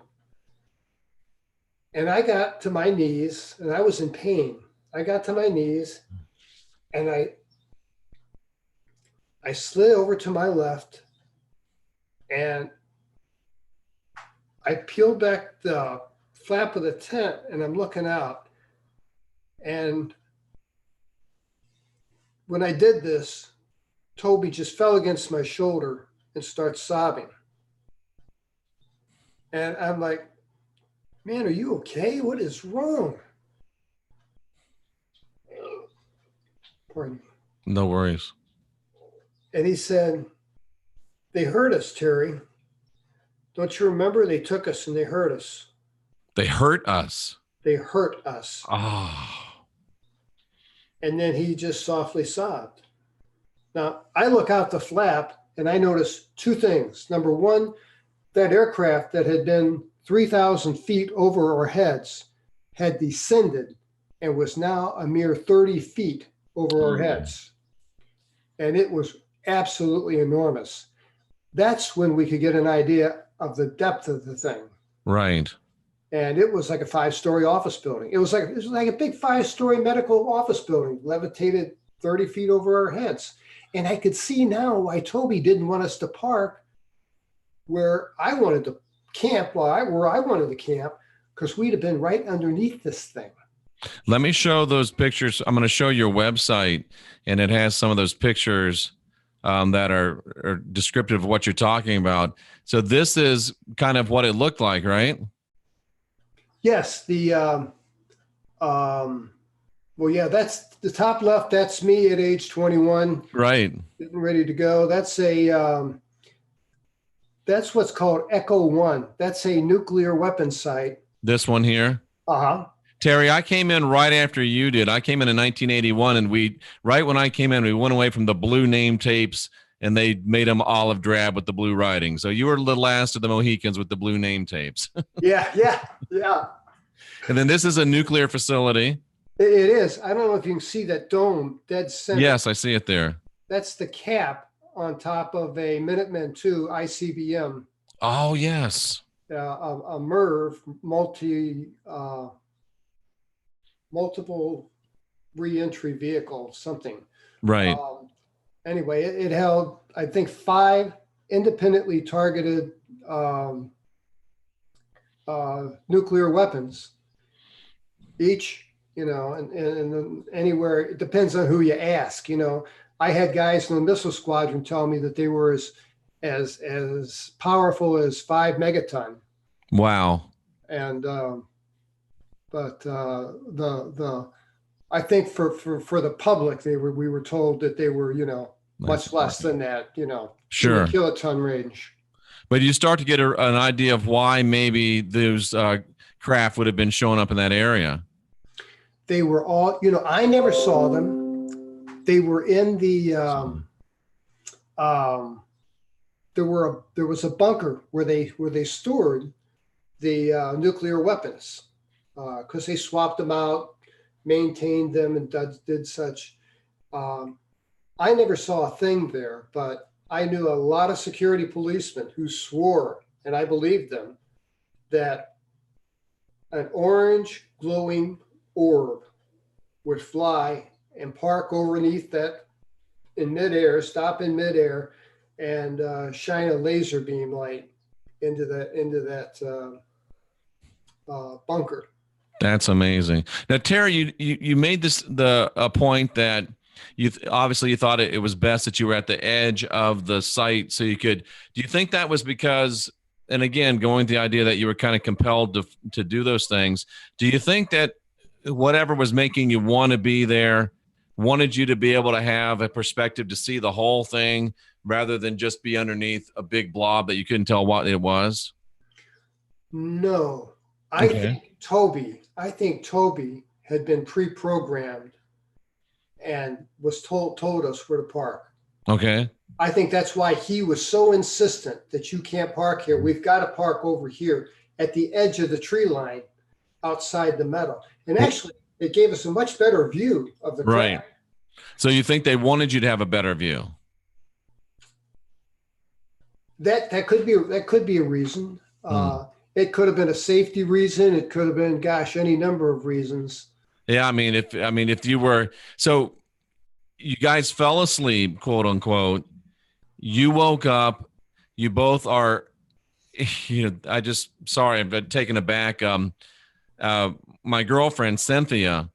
And I got to my knees, and I was in pain. I got to my knees, and I slid over to my left, and I peeled back the flap of the tent, and I'm looking out. And when I did this, Toby just fell against my shoulder and started sobbing. And I'm like, man, are you okay? What is wrong? Pardon me. No worries. And he said, they hurt us, Terry. Don't you remember? They took us and they hurt us. They hurt us. They hurt us. Oh. And then he just softly sobbed. Now, I look out the flap and I notice two things. Number one, that aircraft that had been 3,000 feet over our heads had descended and was now a mere 30 feet over our heads. And it was absolutely enormous. That's when we could get an idea of the depth of the thing. Right. And it was like a 5-story office building. It was like a big 5-story medical office building, levitated 30 feet over our heads. And I could see now why Toby didn't want us to park where I wanted to camp, where I wanted to camp, because we'd have been right underneath this thing. Let me show those pictures. I'm going to show your website, and it has some of those pictures that are descriptive of what you're talking about. So this is kind of what it looked like, right? Yes. Well, yeah, that's the top left. That's me at age 21. Right. Getting ready to go. That's what's called Echo 1. That's a nuclear weapons site. This one here? Uh-huh. Terry, I came in right after you did. I came in 1981, and right when I came in, we went away from the blue name tapes, and they made them olive drab with the blue writing. So you were the last of the Mohicans with the blue name tapes. Yeah. And then this is a nuclear facility. It is. I don't know if you can see that dome dead center. Yes, I see it there. That's the cap on top of a Minuteman II ICBM. Oh, yes. A MERV, multiple reentry vehicle, something. Right. Anyway, it held, I think, 5 independently targeted nuclear weapons each, and anywhere, it depends on who you ask. I had guys in the missile squadron tell me that they were as powerful as 5 megaton. Wow. And I think for the public, we were told that they were, much less than that, Sure. in the kiloton range. But you start to get an idea of why maybe those craft would have been showing up in that area. They were all, I never saw them. They were in the, there was a bunker where they stored the nuclear weapons, because they swapped them out, maintained them, and did such. I never saw a thing there, but I knew a lot of security policemen who swore, and I believed them, that an orange glowing orb would fly and park underneath that in midair, stop in midair, and shine a laser beam light into that bunker. That's amazing. Now, Terry, you made a point that you obviously thought it was best that you were at the edge of the site so you could. Do you think that was because? And again, going to the idea that you were kind of compelled to do those things. Do you think that whatever was making you want to be there wanted you to be able to have a perspective to see the whole thing rather than just be underneath a big blob that you couldn't tell what it was? No, I think Toby had been pre-programmed and was told us where to park. Okay. I think that's why he was so insistent that you can't park here. We've got to park over here at the edge of the tree line outside the meadow. And actually, it gave us a much better view of the craft. Right. So you think they wanted you to have a better view? That could be a reason. It could have been a safety reason. It could have been, gosh, any number of reasons. Yeah, if you were, so you guys fell asleep, quote unquote. You woke up. You both are, I just sorry, I'm taken aback. My girlfriend Cynthia,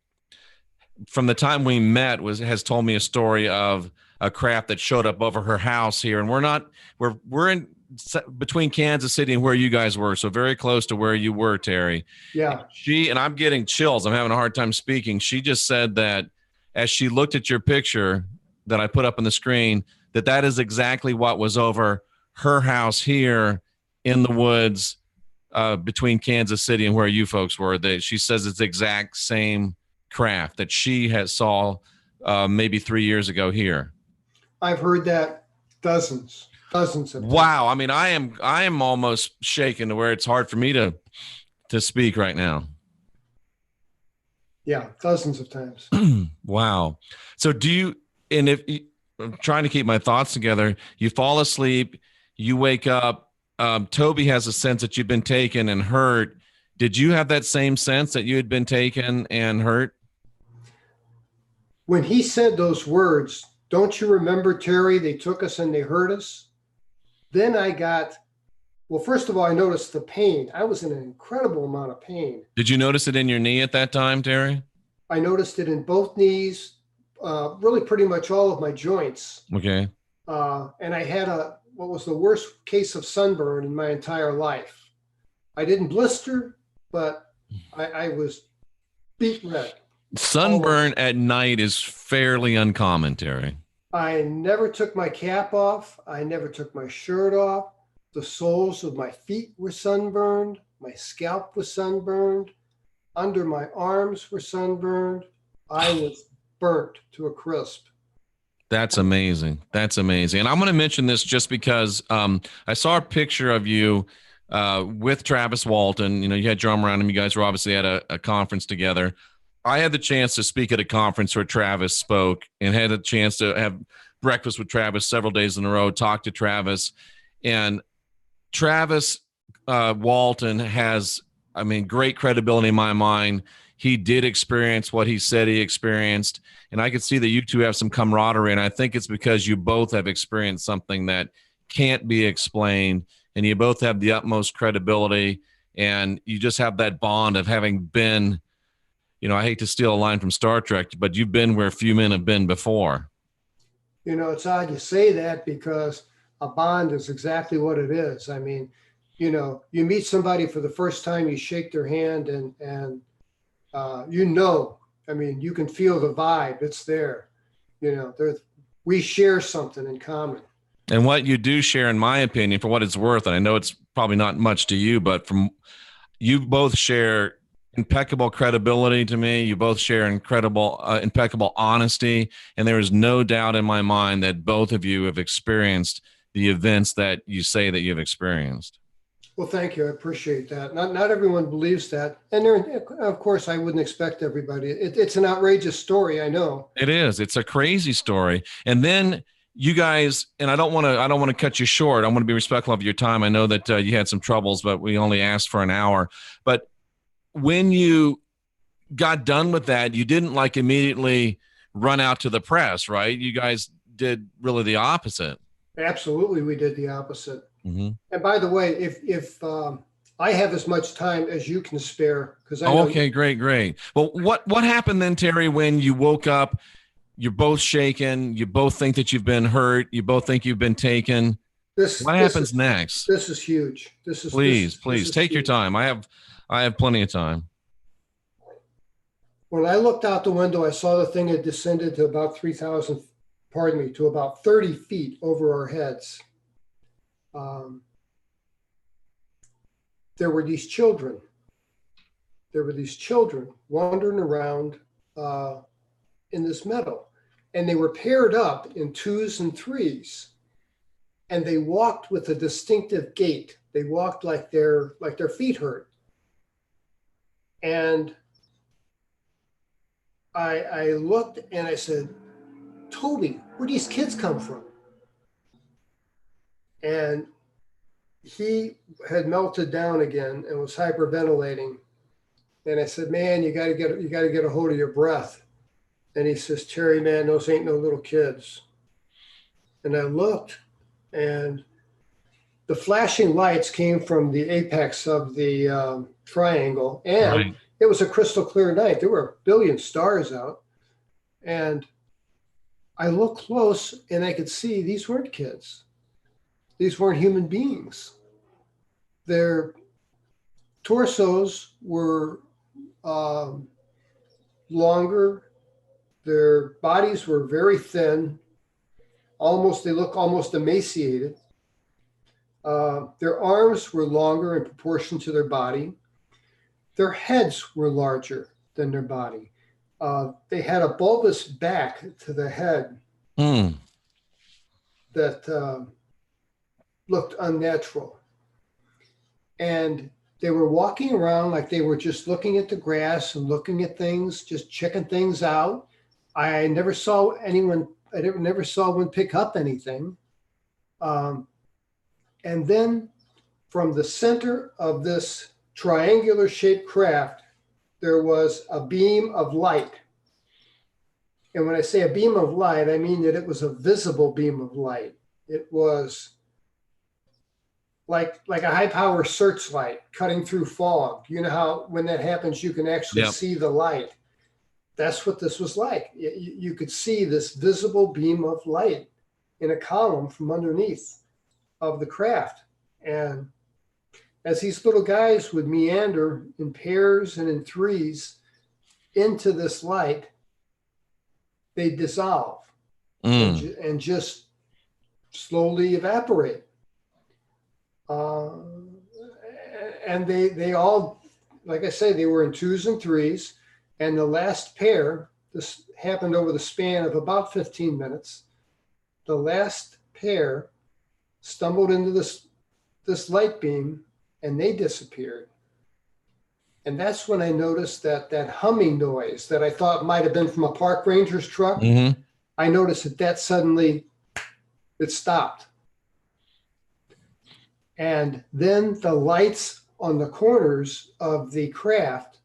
from the time we met, has told me a story of a craft that showed up over her house here, and we're in between Kansas City and where you guys were, so very close to where you were, Terry. Yeah. And I'm getting chills. I'm having a hard time speaking. She just said that as she looked at your picture that I put up on the screen, that is exactly what was over her house here in the woods between Kansas City and where you folks were. She says it's the exact same craft that she has saw maybe 3 years ago here. I've heard that dozens of times. Wow. I mean, I am almost shaken to where it's hard for me to speak right now. Yeah, dozens of times. Wow. So if I'm trying to keep my thoughts together, you fall asleep, you wake up, Toby has a sense that you've been taken and hurt. Did you have that same sense that you had been taken and hurt? When he said those words, don't you remember, Terry, they took us and they hurt us? Then well, first of all, I noticed the pain. I was in an incredible amount of pain. Did you notice it in your knee at that time, Terry? I noticed it in both knees, really pretty much all of my joints. Okay. And I had what was the worst case of sunburn in my entire life. I didn't blister, but I was beet red. Sunburn at night is fairly uncommon, Terry. I never took my cap off. I never took my shirt off. The soles of my feet were sunburned. My scalp was sunburned. Under my arms were sunburned. I was burnt to a crisp. That's amazing. That's amazing. And I'm going to mention this just because I saw a picture of you with Travis Walton. You had your arm around him. You guys were obviously at a conference together. I had the chance to speak at a conference where Travis spoke and had a chance to have breakfast with Travis several days in a row, talk to Travis. And Travis Walton has, great credibility in my mind. He did experience what he said he experienced. And I could see that you two have some camaraderie. And I think it's because you both have experienced something that can't be explained. And you both have the utmost credibility. And you just have that bond of having been, I hate to steal a line from Star Trek, but you've been where few men have been before. It's odd you say that because a bond is exactly what it is. You meet somebody for the first time, you shake their hand and you can feel the vibe. It's there. We share something in common. And what you do share, in my opinion, for what it's worth, and I know it's probably not much to you, but you both share impeccable credibility to me. You both share impeccable honesty. And there is no doubt in my mind that both of you have experienced the events that you say that you've experienced. Well, thank you. I appreciate that. Not everyone believes that. And of course, I wouldn't expect everybody. It's an outrageous story. I know. It is. It's a crazy story. And then you guys, and I don't want to cut you short. I want to be respectful of your time. I know that you had some troubles, but we only asked for an hour. But when you got done with that, you didn't immediately run out to the press, right? You guys did really the opposite. Absolutely. We did the opposite. Mm-hmm. And by the way, if I have as much time as you can spare, because great. Well, what happened then, Terry, when you woke up? You're both shaken. You both think that you've been hurt. You both think you've been taken. What happens next? This is huge. Please take your time. I have plenty of time. When I looked out the window, I saw the thing had descended to about 30 feet over our heads. There were these children wandering around in this meadow, and they were paired up in twos and threes, and they walked with a distinctive gait. They walked like their feet hurt. And I looked and I said, Toby, where do these kids come from? And he had melted down again and was hyperventilating. And I said, man, you got to get a hold of your breath. And he says, Terry, man, those ain't no little kids. And I looked, and the flashing lights came from the apex of the triangle, and Right. it was a crystal clear night. There were a billion stars out. And I looked close, and I could see these weren't kids. These weren't human beings. Their torsos were longer. Their bodies were very thin. They look almost emaciated. Their arms were longer in proportion to their body. Their heads were larger than their body. They had a bulbous back to the head that looked unnatural. And they were walking around like they were just looking at the grass and looking at things, just checking things out. I never saw one pick up anything. And then from the center of this triangular shaped craft, there was a beam of light. And when I say a beam of light, I mean that it was a visible beam of light. It was like a high power searchlight cutting through fog. You know how when that happens, you can actually see the light. That's what this was like. You could see this visible beam of light in a column from underneath of the craft. And as these little guys would meander in pairs and in threes into this light, they dissolve and just slowly evaporate. And they all, like I say, they were in twos and threes. And the last pair, this happened over the span of about 15 minutes. The last pair stumbled into this light beam, and they disappeared. And that's when I noticed that humming noise that I thought might have been from a park ranger's truck. I noticed that suddenly it stopped. And then the lights on the corners of the craft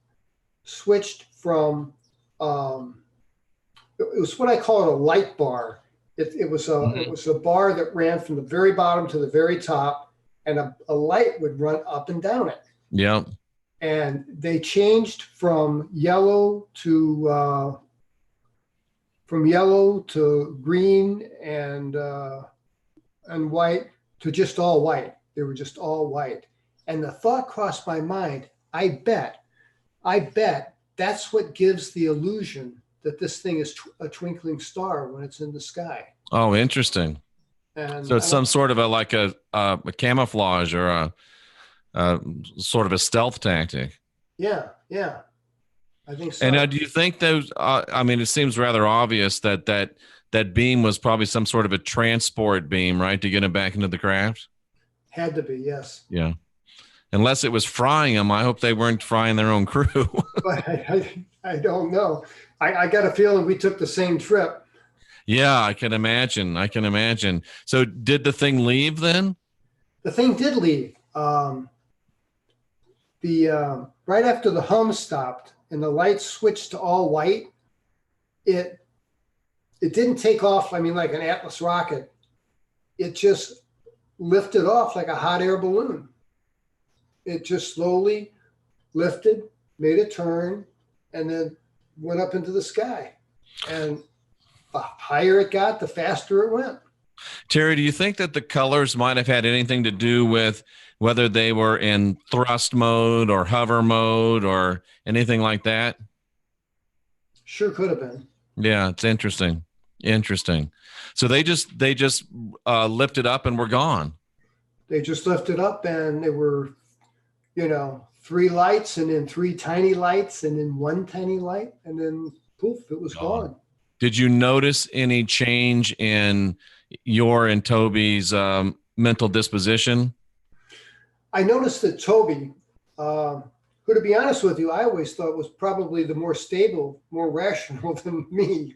switched from, it was what I call it a light bar. It was a bar that ran from the very bottom to the very top, and a light would run up and down it. Yeah. And they changed from yellow to green and white to just all white. They were just all white. And the thought crossed my mind, I bet that's what gives the illusion that this thing is a twinkling star when it's in the sky. Oh, interesting. And so it's some sort of a camouflage or a sort of a stealth tactic. Yeah. I think so. And do you think those, I mean, it seems rather obvious that beam was probably some sort of a transport beam, right? To get them back into the craft? Had to be, yes. Yeah. Unless it was frying them. I hope they weren't frying their own crew. But I don't know. I got a feeling we took the same trip. Yeah, I can imagine. So did the thing leave then? The thing did leave. Right after the hum stopped and the lights switched to all white, it didn't take off, I mean, like an Atlas rocket. It just lifted off like a hot air balloon. It just slowly lifted, made a turn, and then went up into the sky. And the higher it got, the faster it went. Terry, do you think that the colors might have had anything to do with whether they were in thrust mode or hover mode or anything like that? Sure could have been. Yeah, it's interesting. So they just lifted up and were gone. They just lifted up and they were, 3 lights and then 3 tiny lights and then 1 tiny light and then poof, it was gone. Did you notice any change in your and Toby's mental disposition? I noticed that Toby, who, to be honest with you, I always thought was probably the more stable, more rational than me.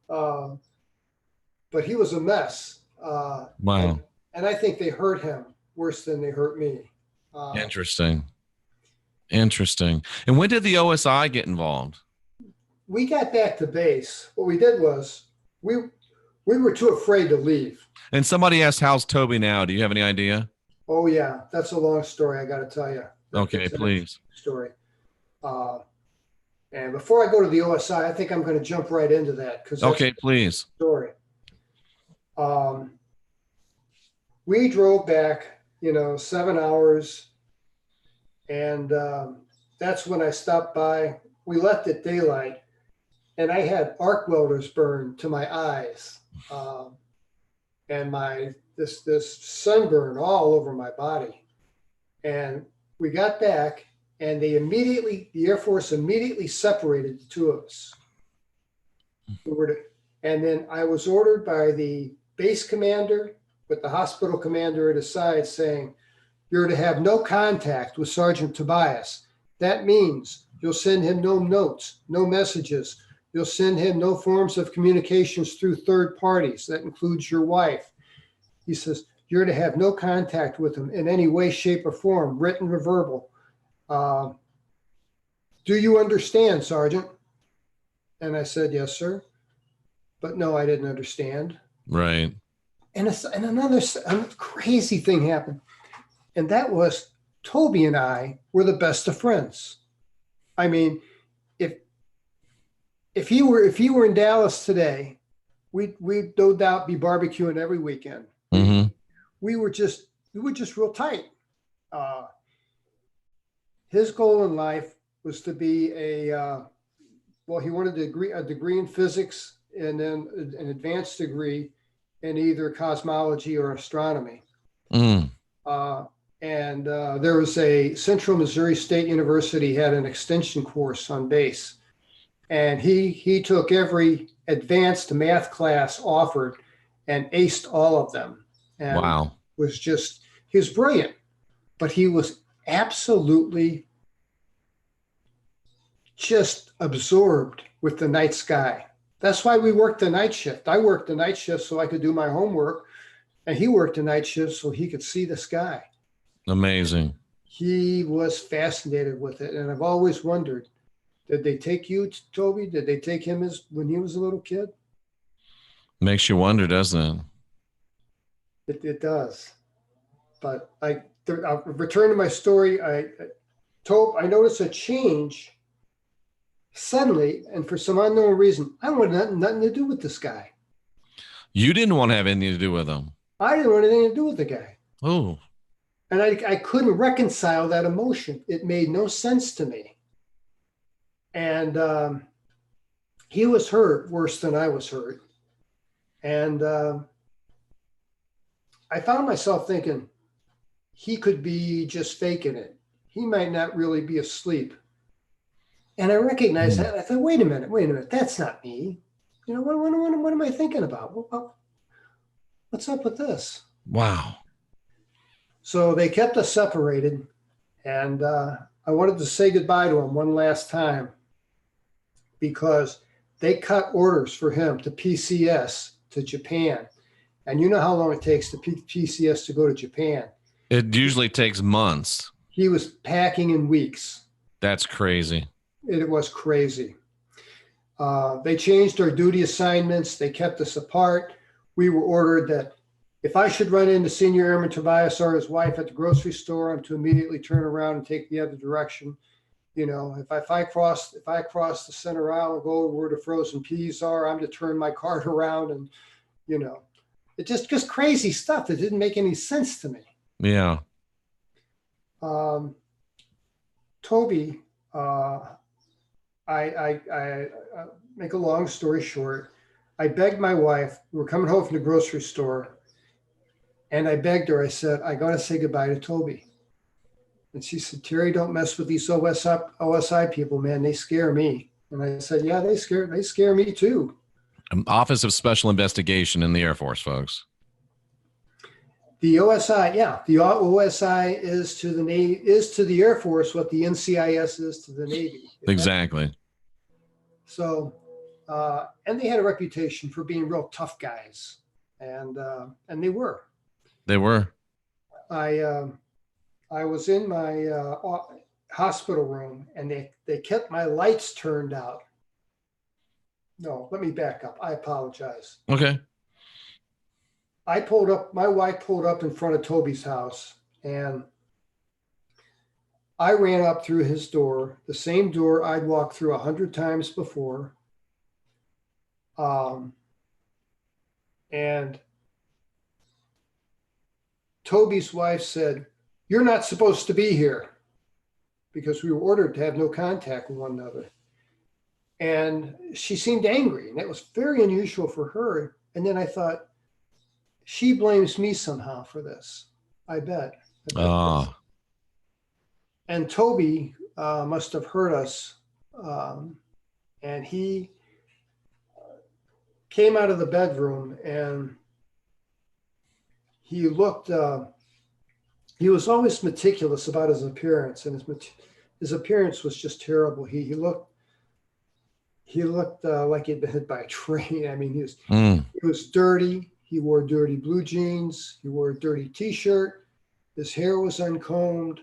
But he was a mess. Wow. And I think they hurt him. worse than they hurt me. Interesting. Interesting. And when did the OSI get involved? We got back to base. What we did was we were too afraid to leave. And somebody asked, how's Toby now? Do you have any idea? Oh yeah, that's a long story. I got to tell you. Okay, please. Story. And before I go to the OSI, I think I'm going to jump right into that because okay, please. Story. We drove back, 7 hours, and that's when I stopped by. We left at daylight, and I had arc welders burn to my eyes, and this sunburn all over my body. And we got back, and the Air Force immediately separated the two of us. And then I was ordered by the base commander with the hospital commander at his side saying, you're to have no contact with Sergeant Tobias. That means you'll send him no notes, no messages. You'll send him no forms of communications through third parties. That includes your wife. He says, you're to have no contact with him in any way, shape, or form, written or verbal. Do you understand, Sergeant? And I said, yes, sir. But no, I didn't understand. Right. And another crazy thing happened. And that was Toby and I were the best of friends. I mean, if he were in Dallas today, we'd no doubt be barbecuing every weekend. Mm-hmm. We were just real tight. His goal in life was to be he wanted a degree in physics and then an advanced degree in either cosmology or astronomy. Mm. And there was a Central Missouri State University had an extension course on base. And he took every advanced math class offered and aced all of them. And wow. He was brilliant, but he was absolutely just absorbed with the night sky. That's why we worked the night shift. I worked the night shift so I could do my homework, and he worked the night shift so he could see the sky. Amazing. He was fascinated with it. And I've always wondered, did they take you, Toby? Did they take him when he was a little kid? Makes you wonder, doesn't it? It does. But I'll return to my story. I noticed a change suddenly, and for some unknown reason, I wanted nothing to do with this guy. You didn't want to have anything to do with him. I didn't want anything to do with the guy. Oh. And I couldn't reconcile that emotion. It made no sense to me. And he was hurt worse than I was hurt. And I found myself thinking, he could be just faking it. He might not really be asleep. And I recognized that. I thought, wait a minute. That's not me. What am I thinking about? What's up with this? Wow. So they kept us separated. And I wanted to say goodbye to him one last time because they cut orders for him to PCS to Japan. And you know how long it takes to PCS to go to Japan. It usually takes months. He was packing in weeks. That's crazy. It was crazy. They changed our duty assignments. They kept us apart. We were ordered that if I should run into Senior Airman Tobias or his wife at the grocery store, I'm to immediately turn around and take the other direction. If I cross the center aisle and go where the frozen peas are, I'm to turn my cart around and, it just crazy stuff that didn't make any sense to me. Yeah. Toby, I make a long story short. I begged my wife, we were coming home from the grocery store, and I begged her, I said, I got to say goodbye to Toby. And she said, Terry, don't mess with these OSI people, man. They scare me. And I said, yeah, they scare me too. Office of Special Investigation in the Air Force, folks. The OSI, yeah, the OSI is to the Navy, is to the Air Force what the NCIS is to the Navy. Exactly. So, and they had a reputation for being real tough guys, and they were. They were. I was in my hospital room, and they kept my lights turned out. No, let me back up. I apologize. Okay. My wife pulled up in front of Toby's house, and I ran up through his door, the same door I'd walked through 100 times before. And Toby's wife said, "You're not supposed to be here," because we were ordered to have no contact with one another. And she seemed angry, and that was very unusual for her. And then I thought, she blames me somehow for this. I bet. Ah. And Toby must have heard us. And he came out of the bedroom, and he looked, he was always meticulous about his appearance, and his appearance was just terrible. He looked like he'd been hit by a train. I mean, he was dirty. He wore dirty blue jeans. He wore a dirty T-shirt. His hair was uncombed.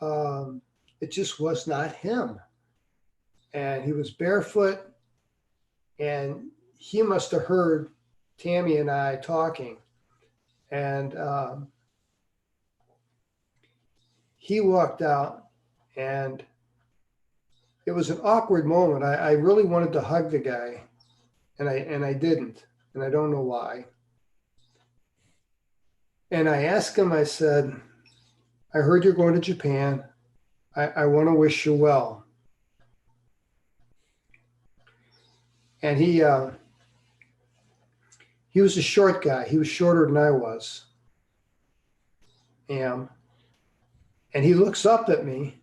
It just was not him. And he was barefoot. And he must have heard Tammy and I talking. And he walked out, and it was an awkward moment. I really wanted to hug the guy, and I didn't, and I don't know why. And I asked him, I said, "I heard you're going to Japan. I want to wish you well." And he was a short guy. He was shorter than I was. And he looks up at me,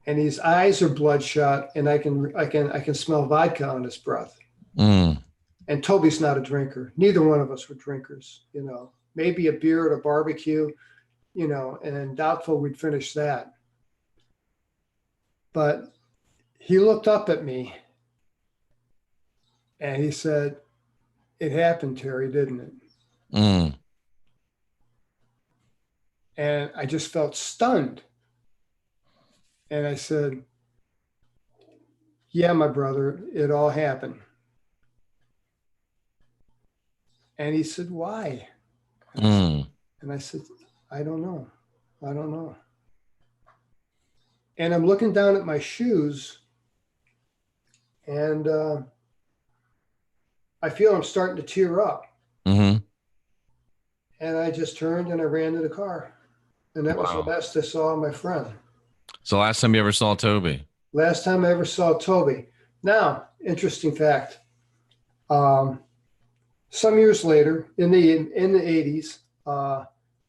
and his eyes are bloodshot, and I can smell vodka on his breath. And Toby's not a drinker. Neither one of us were drinkers, maybe a beer at a barbecue, and doubtful we'd finish that. But he looked up at me, and he said, "It happened, Terry, didn't it?" And I just felt stunned. And I said, "Yeah, my brother, it all happened." And he said, "Why?" And I said, I don't know. And I'm looking down at my shoes, and I feel I'm starting to tear up. And I just turned and I ran to the car. And that was the last I saw of my friend. So last time you ever saw Toby? Last time I ever saw Toby. Now, interesting fact. Some years later, in the 80s,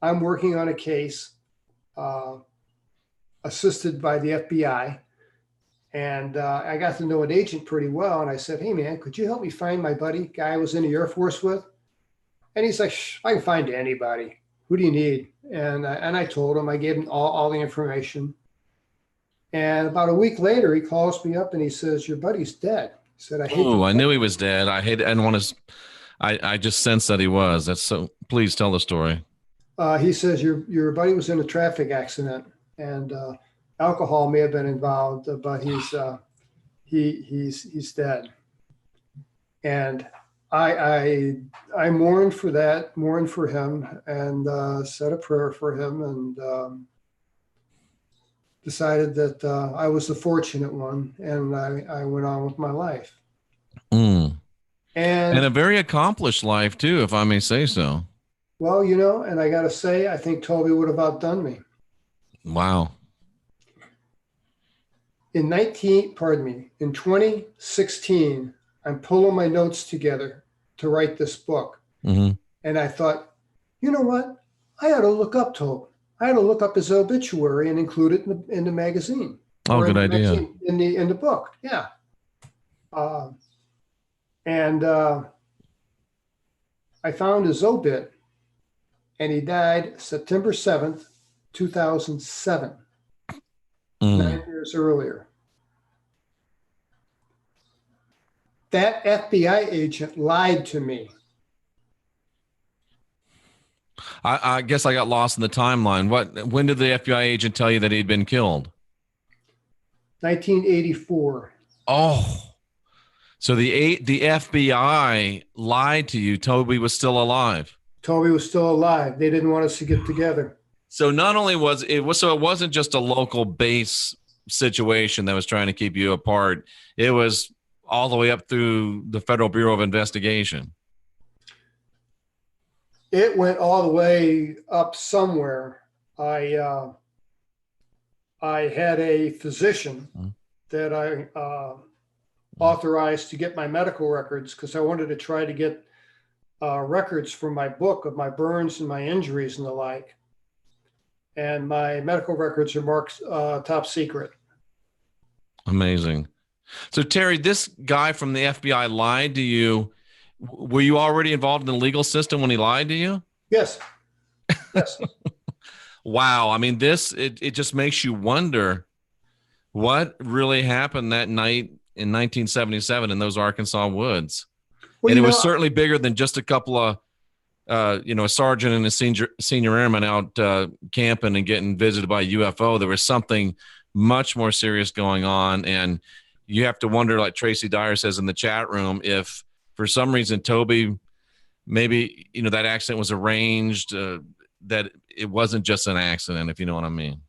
I'm working on a case assisted by the FBI. And I got to know an agent pretty well. And I said, "Hey, man, could you help me find my guy I was in the Air Force with?" And he's like, "I can find anybody. Who do you need?" And I told him, I gave him all the information. And about a week later, he calls me up and he says, "Your buddy's dead." I said, I knew he was dead. I didn't want to. I just sensed that he was. That's so. Please tell the story. He says, your buddy was in a traffic accident, and alcohol may have been involved, but he's dead. And I mourned for that, mourned for him, and said a prayer for him, and decided that I was the fortunate one, and I went on with my life. And a very accomplished life too, if I may say so. Well, and I got to say, I think Toby would have outdone me. Wow. In 2016, I'm pulling my notes together to write this book. And I thought, you know what? I ought to look up Toby. I ought to look up his obituary and include it in the magazine. Oh, good idea. In the book, yeah. And I found his obit, and he died September 7th, 2007, 9 years earlier. That FBI agent lied to me. I guess I got lost in the timeline. When did the FBI agent tell you that he'd been killed? 1984. Oh, so the FBI lied to you. Toby was still alive. Toby was still alive. They didn't want us to get together. So not only it wasn't just a local base situation that was trying to keep you apart. It was all the way up through the Federal Bureau of Investigation. It went all the way up somewhere. I had a physician that I authorized to get my medical records because I wanted to try to get records for my book of my burns and my injuries and the like. And my medical records are marked top secret. Amazing. So Terry, this guy from the FBI lied to you. Were you already involved in the legal system when he lied to you? Yes. Yes. Wow. I mean, it just makes you wonder what really happened that night in 1977 in those Arkansas woods. Well, and it was certainly bigger than just a couple of, a sergeant and a senior airman out camping and getting visited by a UFO. There was something much more serious going on. And you have to wonder, like Tracy Dyer says in the chat room, if for some reason Toby, maybe, that accident was arranged, that it wasn't just an accident, if you know what I mean.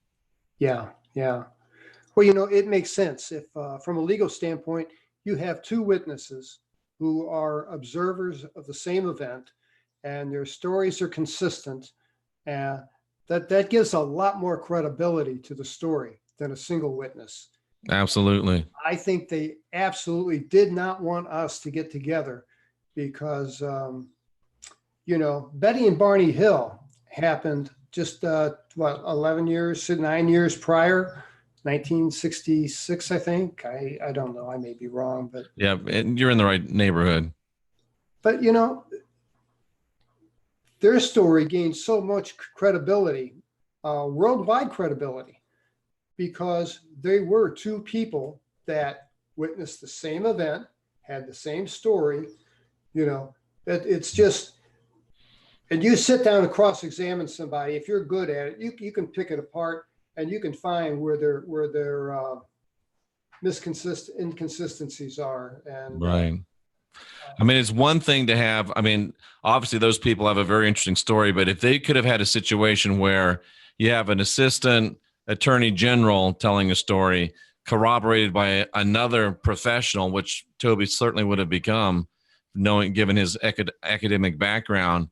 Yeah. Yeah. Well, it makes sense. If from a legal standpoint, you have two witnesses who are observers of the same event and their stories are consistent, that gives a lot more credibility to the story than a single witness. Absolutely. I think they absolutely did not want us to get together because, Betty and Barney Hill happened just, 9 years prior, 1966, I think. I don't know. I may be wrong, but. Yeah, you're in the right neighborhood. But, their story gained so much credibility, worldwide credibility, because they were two people that witnessed the same event, had the same story, it's just, and you sit down and cross-examine somebody, if you're good at it, you can pick it apart and you can find where their inconsistencies are. And right. I mean, it's one thing to have, obviously those people have a very interesting story, but if they could have had a situation where you have an assistant attorney general telling a story corroborated by another professional, which Toby certainly would have become, given his academic background,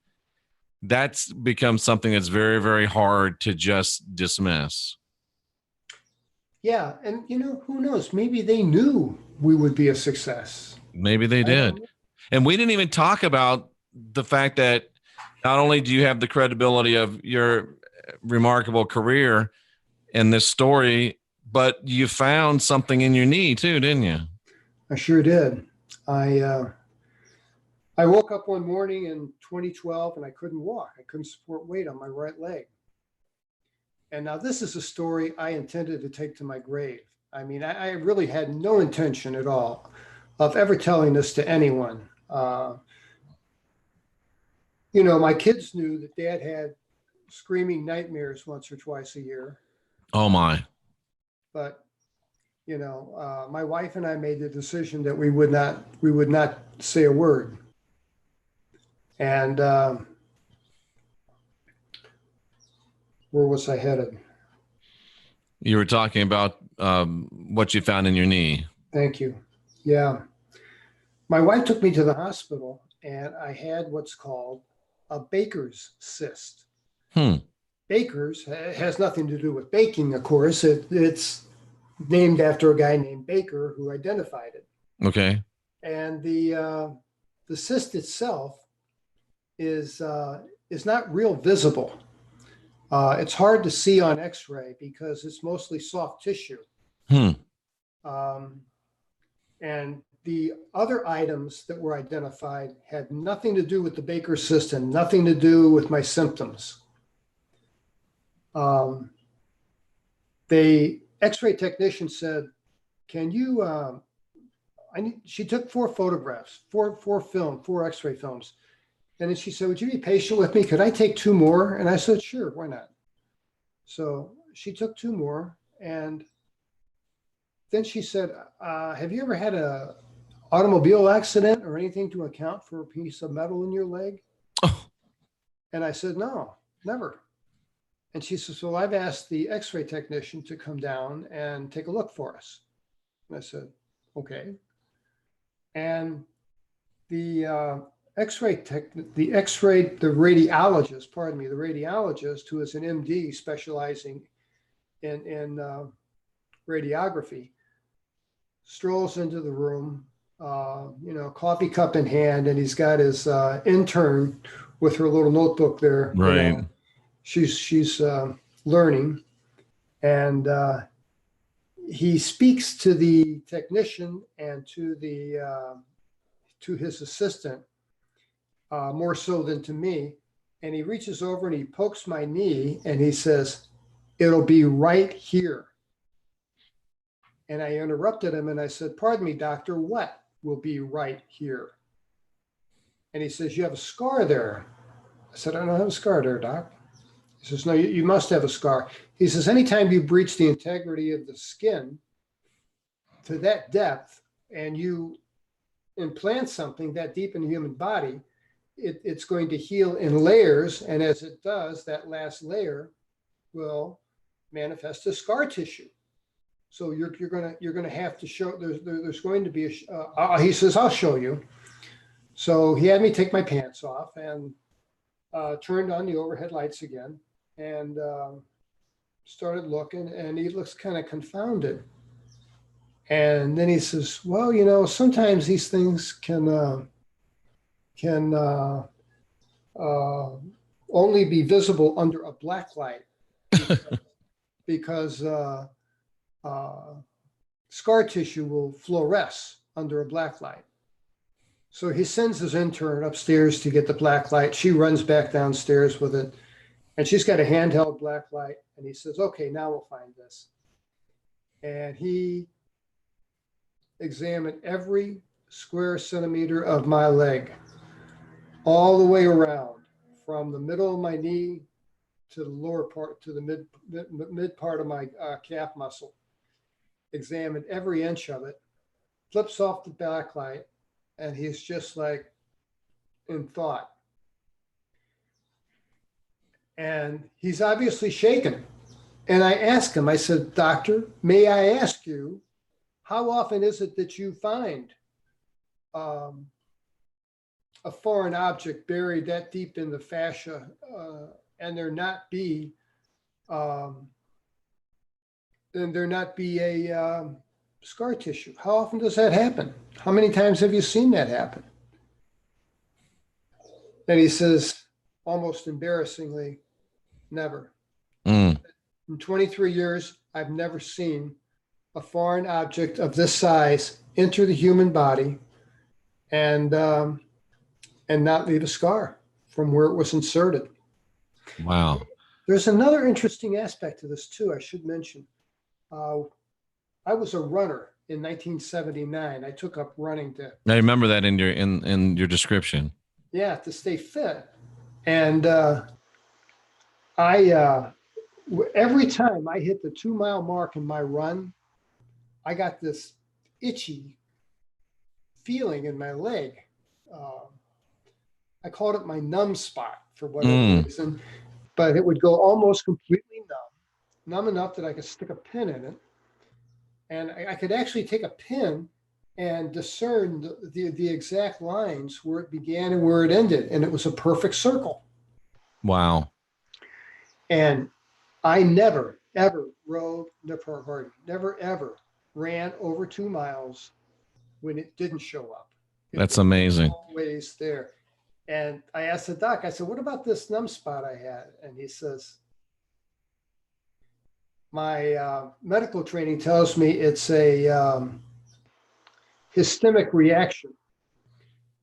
that's become something that's very, very hard to just dismiss. Yeah. And, who knows? Maybe they knew we would be a success. Maybe they did. And we didn't even talk about the fact that not only do you have the credibility of your remarkable career in this story, but you found something in your knee too, didn't you? I sure did. I woke up one morning in 2012 and I couldn't walk. I couldn't support weight on my right leg. And now this is a story I intended to take to my grave. I mean, I really had no intention at all of ever telling this to anyone. My kids knew that Dad had screaming nightmares once or twice a year. Oh my. But, my wife and I made the decision that we would not say a word. And where was I headed? You were talking about what you found in your knee. Thank you. Yeah. My wife took me to the hospital and I had what's called a Baker's cyst. Baker's has nothing to do with baking, of course. It's named after a guy named Baker who identified it. Okay. And the cyst itself is not real visible. It's hard to see on X-ray because it's mostly soft tissue. And the other items that were identified had nothing to do with the Baker cyst and nothing to do with my symptoms. The X-ray technician said, "Can you?" She took 4 photographs, four X-ray films. And then she said, would you be patient with me? Could I take 2 more? And I said, sure, why not? So she took 2 more. And then she said, have you ever had a automobile accident or anything to account for a piece of metal in your leg? Oh. And I said, no, never. And she says, well, I've asked the x-ray technician to come down and take a look for us. And I said, okay. And the radiologist, who is an MD specializing in radiography, strolls into the room, coffee cup in hand, and he's got his intern with her little notebook there. Right. She's learning, and he speaks to the technician and to his assistant more so than to me. And he reaches over and he pokes my knee and he says, "It'll be right here." And I interrupted him and I said, "Pardon me, doctor, what will be right here?" And he says, "You have a scar there." I said, "I don't have a scar there, doc." He says, "No, you must have a scar." He says, "Anytime you breach the integrity of the skin to that depth and you implant something that deep in the human body, it's going to heal in layers. And as it does, that last layer will manifest as scar tissue. So you're gonna have to show. There's going to be he says, "I'll show you." So he had me take my pants off and turned on the overhead lights again and started looking. And he looks kind of confounded. And then he says, "Well, sometimes these things can only be visible under a black light because scar tissue will fluoresce under a black light." So he sends his intern upstairs to get the black light. She runs back downstairs with it, and she's got a handheld black light. And he says, "Okay, now we'll find this." And he examined every square centimeter of my leg, all the way around, from the middle of my knee to the lower part, to the mid part of my calf muscle. Examined every inch of it, flips off the backlight, and he's just like in thought. And he's obviously shaken. And I asked him, I said, "Doctor, may I ask you, how often is it that you find a foreign object buried that deep in the fascia and there not be a scar tissue? How often does that happen? How many times have you seen that happen?" And he says, almost embarrassingly, "Never. Mm. In 23 years, I've never seen a foreign object of this size enter the human body and not leave a scar from where it was inserted." Wow. There's another interesting aspect to this too, I should mention. I was a runner in 1979. I took up running I remember that in your description. to stay fit. And every time I hit the 2-mile mark in my run, I got this itchy feeling in my leg. I called it my numb spot for whatever reason, but it would go almost completely numb enough that I could stick a pin in it. And I could actually take a pin and discern the exact lines where it began and where it ended. And it was a perfect circle. Wow. And I never, ever rode never, ever ran over 2 miles when it didn't show up. That's amazing. Always there. And I asked the doc, I said, "What about this numb spot I had?" And he says, "My medical training tells me it's a histemic reaction,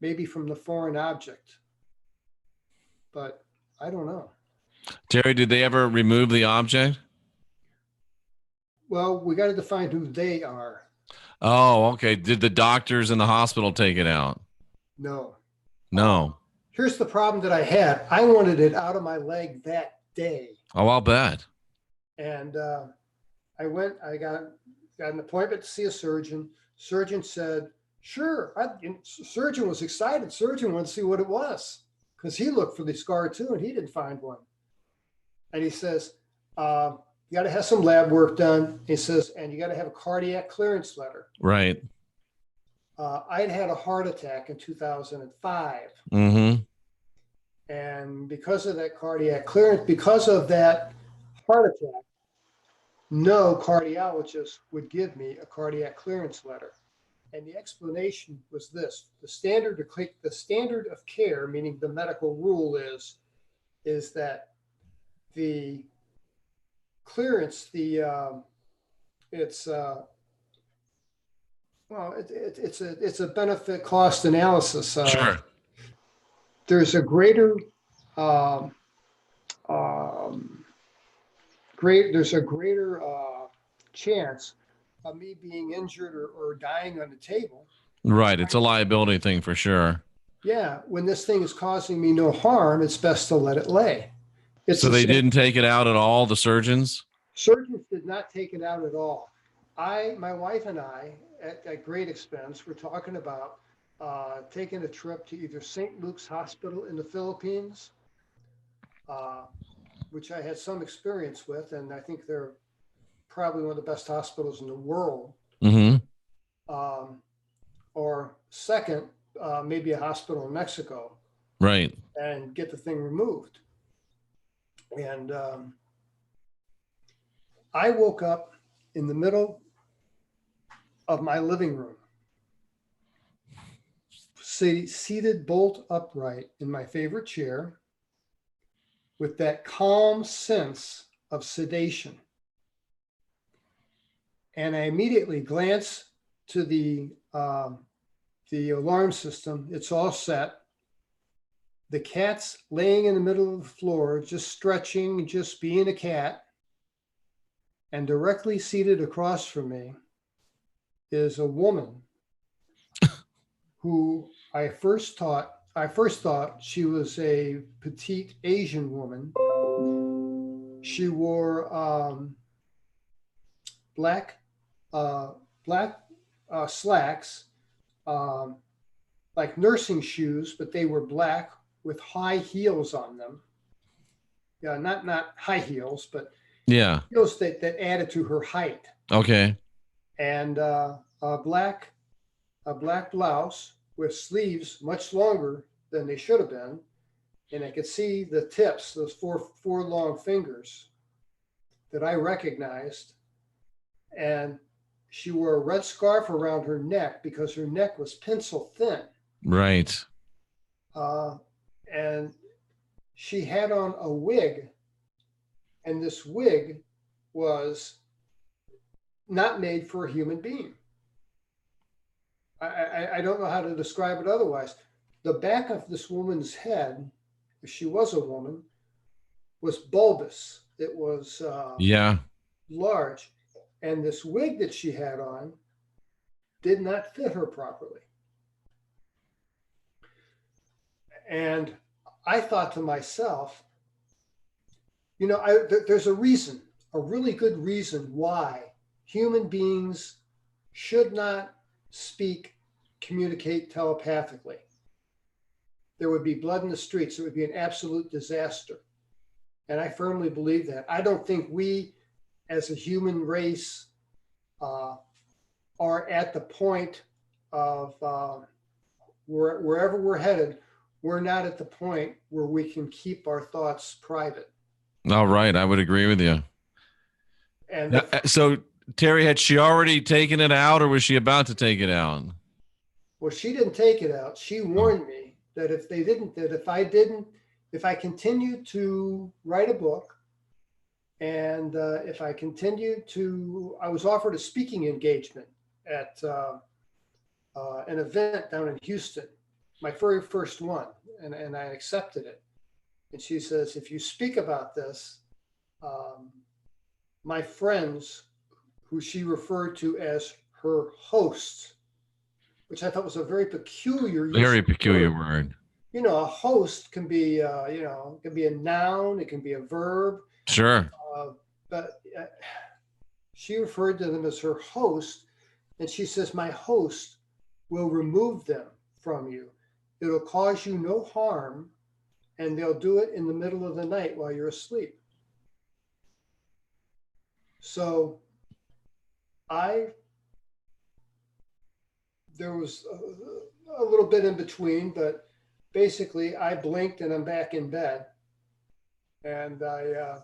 maybe from the foreign object, but I don't know." Terry, did they ever remove the object? Well, we got to define who they are. Oh, okay. Did the doctors in the hospital take it out? No. No. Here's the problem that I had. I wanted it out of my leg that day. Oh, I'll bet. And I got an appointment to see a surgeon. Surgeon said, sure. Surgeon was excited. Surgeon wanted to see what it was because he looked for the scar too, and he didn't find one. And he says, you got to have some lab work done. He says, and you got to have a cardiac clearance letter. Right. I'd had a heart attack in 2005. Mm-hmm. And because of that cardiac clearance, because of that heart attack, no cardiologist would give me a cardiac clearance letter. And the explanation was this: the standard of care, meaning the medical rule, is that the clearance, it's a benefit cost analysis. Sure. There's a greater chance of me being injured or dying on the table. Right. It's a liability thing for sure. Yeah. When this thing is causing me no harm, it's best to let it lay. So they didn't take it out at all, the surgeons? Surgeons did not take it out at all. My wife and I, at great expense, were talking about taking a trip to either St. Luke's Hospital in the Philippines, which I had some experience with, and I think they're probably one of the best hospitals in the world. Mm-hmm. Or second, maybe a hospital in Mexico. Right. And get the thing removed. And I woke up in the middle of my living room, seated bolt upright in my favorite chair, with that calm sense of sedation. And I immediately glance to the alarm system. It's all set. The cat's laying in the middle of the floor, just stretching, just being a cat. And directly seated across from me is a woman who I first thought she was a petite Asian woman. She wore black slacks, like nursing shoes, but they were black with high heels on them. Yeah, not high heels, but yeah, heels that added to her height. Okay. And a black blouse with sleeves much longer than they should have been. And I could see the tips, those four long fingers that I recognized. And she wore a red scarf around her neck because her neck was pencil thin. Right. And she had on a wig, and this wig was not made for a human being. I don't know how to describe it otherwise. The back of this woman's head, if she was a woman, was bulbous. It was large. And this wig that she had on did not fit her properly. And I thought to myself, there's a reason, a really good reason why human beings should not communicate telepathically. There would be blood in the streets. It would be an absolute disaster. And I firmly believe that. I don't think we, as a human race, are at the point of wherever we're headed, we're not at the point where we can keep our thoughts private. All right. I would agree with you. And so Terry, had she already taken it out, or was she about to take it out? Well, she didn't take it out. She warned me that if I continued to write a book, and if I continued I was offered a speaking engagement at an event down in Houston, my very first one, and I accepted it. And she says, if you speak about this, my friends, who she referred to as her hosts, which I thought was a very peculiar word. a host can be, it can be a noun, it can be a verb, Sure. but she referred to them as her host, and she says, my host will remove them from you. It'll cause you no harm, and they'll do it in the middle of the night while you're asleep. So there was a little bit in between, but basically I blinked and I'm back in bed. And I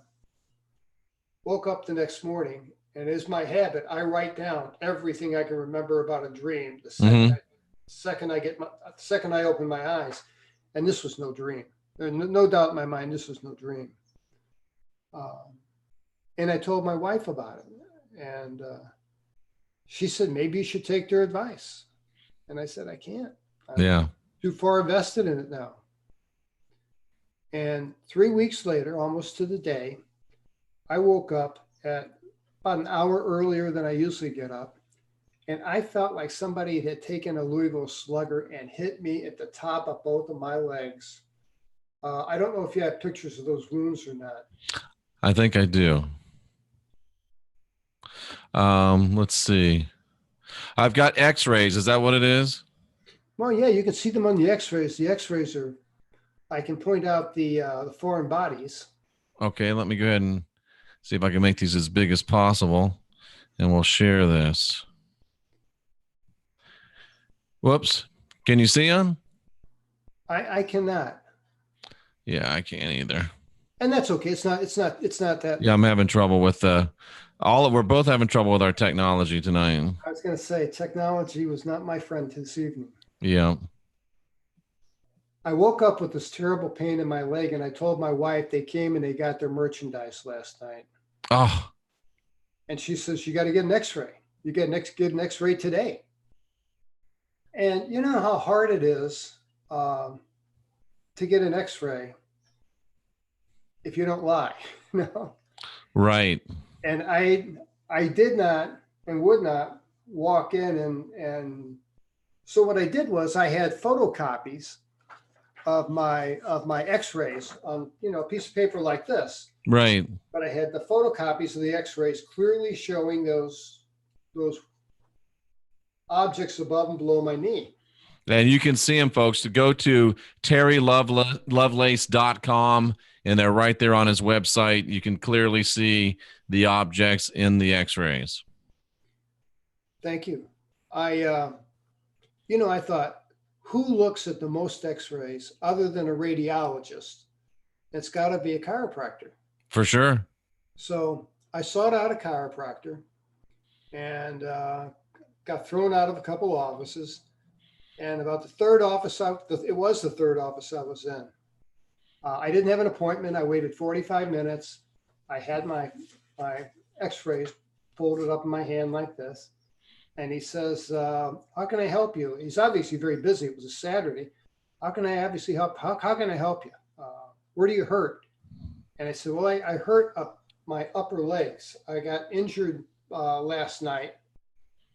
woke up the next morning, and as my habit, I write down everything I can remember about a dream the second I open my eyes. And this was no dream. There's no doubt in my mind, this was no dream. And I told my wife about it, and she said, maybe you should take their advice. And I said, I can't. I'm too far invested in it now. And 3 weeks later, almost to the day, I woke up at about an hour earlier than I usually get up. And I felt like somebody had taken a Louisville Slugger and hit me at the top of both of my legs. I don't know if you have pictures of those wounds or not. I think I do. Let's see. I've got x-rays. Is that what it is? Well, yeah, you can see them on the x-rays. The x-rays are, I can point out the foreign bodies. Okay, let me go ahead and see if I can make these as big as possible, and we'll share this. Whoops. Can you see them? I cannot. Yeah, I can't either. And that's okay. It's not that. Yeah, I'm having trouble with we're both having trouble with our technology tonight. I was going to say, technology was not my friend this evening. Yeah. I woke up with this terrible pain in my leg, and I told my wife they came and they got their merchandise last night. Oh. And she says, you got to get an x-ray. You get an x-ray today. And you know how hard it is to get an x-ray if you don't lie. No. Right. And I did not and would not walk in and so what I did was I had photocopies of my x-rays on a piece of paper like this. Right. But I had the photocopies of the x-rays clearly showing those objects above and below my knee. And you can see them, folks, to go to terrylovelace.com, and they're right there on his website. You can clearly see the objects in the x-rays. Thank you. I thought, who looks at the most x-rays other than a radiologist? It's got to be a chiropractor. For sure. So I sought out a chiropractor and got thrown out of a couple offices. And about the third office, it was the third office I was in. I didn't have an appointment. I waited 45 minutes. I had my x-rays folded up in my hand like this. And he says, how can I help you? He's obviously very busy. It was a Saturday. How can I obviously help? How can I help you? Where do you hurt? And I said, well, I hurt my upper legs. I got injured last night.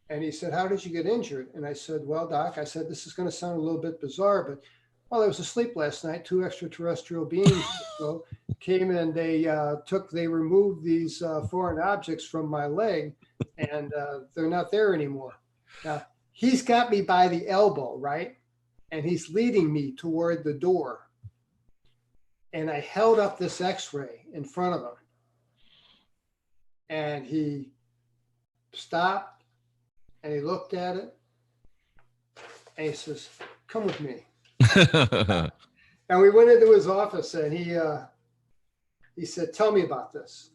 And he said, how did you get injured? And I said, well, doc, I said, this is going to sound a little bit bizarre, but while I was asleep last night, 2 extraterrestrial beings came and they removed these foreign objects from my leg, and they're not there anymore. Now, he's got me by the elbow, right? And he's leading me toward the door. And I held up this x-ray in front of him. And he stopped. And he looked at it and he says, come with me. And we went into his office and he said, tell me about this.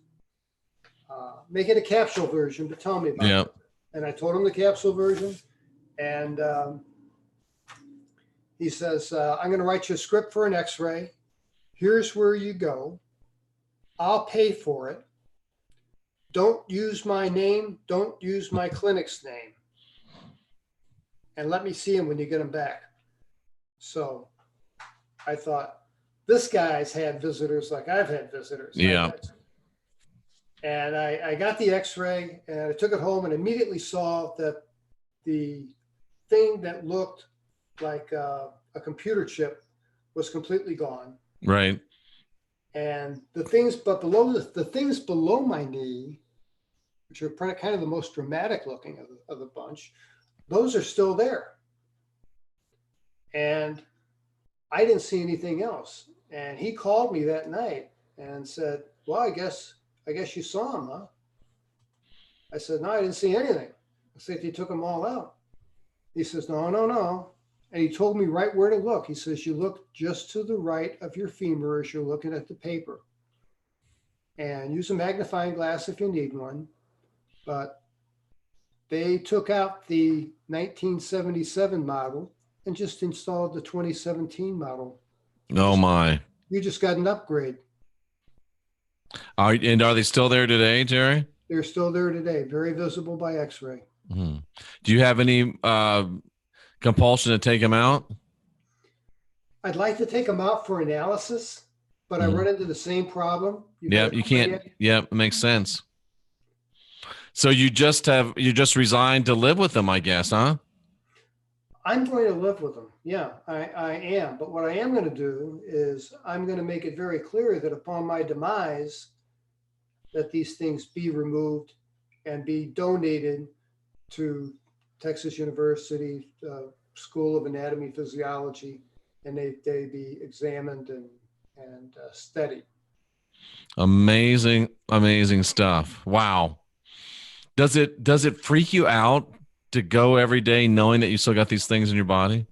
Make it a capsule version, but tell me about it. And I told him the capsule version. And he says, I'm going to write you a script for an x-ray. Here's where you go. I'll pay for it. Don't use my name. Don't use my clinic's name. And let me see him when you get him back. So I thought, this guy's had visitors like I've had visitors. Yeah. And I got the x-ray and I took it home and immediately saw that the thing that looked like a computer chip was completely gone. Right. And the things, but below the things below my knee, which are kind of the most dramatic looking of the bunch, those are still there. And I didn't see anything else. And he called me that night and said, well, I guess you saw him, huh? I said, no, I didn't see anything. I said, you took them all out. He says, no, no, no. And he told me right where to look. He says, you look just to the right of your femur as you're looking at the paper. And use a magnifying glass if you need one. But they took out the 1977 model and just installed the 2017 model. Oh my. You just got an upgrade. And are they still there today, Terry? They're still there today, very visible by x-ray. Mm-hmm. Do you have any compulsion to take them out? I'd like to take them out for analysis, but I run into the same problem. Yeah, you can't. Yeah, it makes sense. So you just resigned to live with them, I guess, huh? I'm going to live with them. Yeah, I am. But what I am going to do is I'm going to make it very clear that upon my demise, that these things be removed and be donated to Texas University School of Anatomy Physiology, and they be examined and studied. Amazing stuff. Wow. Does it freak you out to go every day knowing that you still got these things in your body?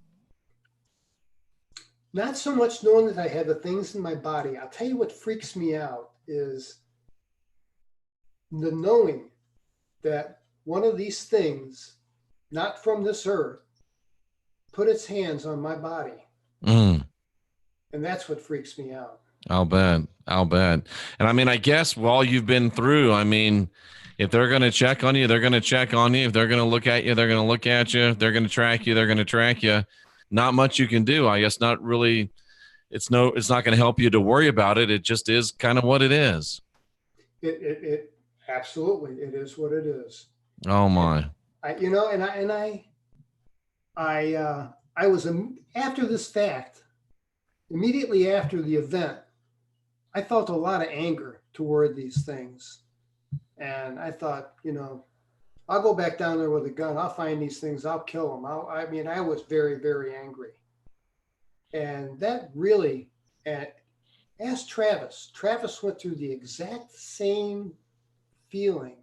Not so much knowing that I have the things in my body. I'll tell you what freaks me out is the knowing that one of these things, not from this earth, put its hands on my body. And that's what freaks me out. I'll bet. And I mean, I guess while you've been through, I mean, if they're going to check on you, they're going to check on you. If they're going to look at you, they're going to look at you. If they're going to track you, they're going to track you. Not much you can do. I guess not really. It's not going to help you to worry about it. It just is kind of what it is. It absolutely, it is what it is. Oh my. I was after this fact, immediately after the event, I felt a lot of anger toward these things. And I thought, I'll go back down there with a gun. I'll find these things. I'll kill them. I was very, very angry. And that really, ask Travis. Travis went through the exact same feeling.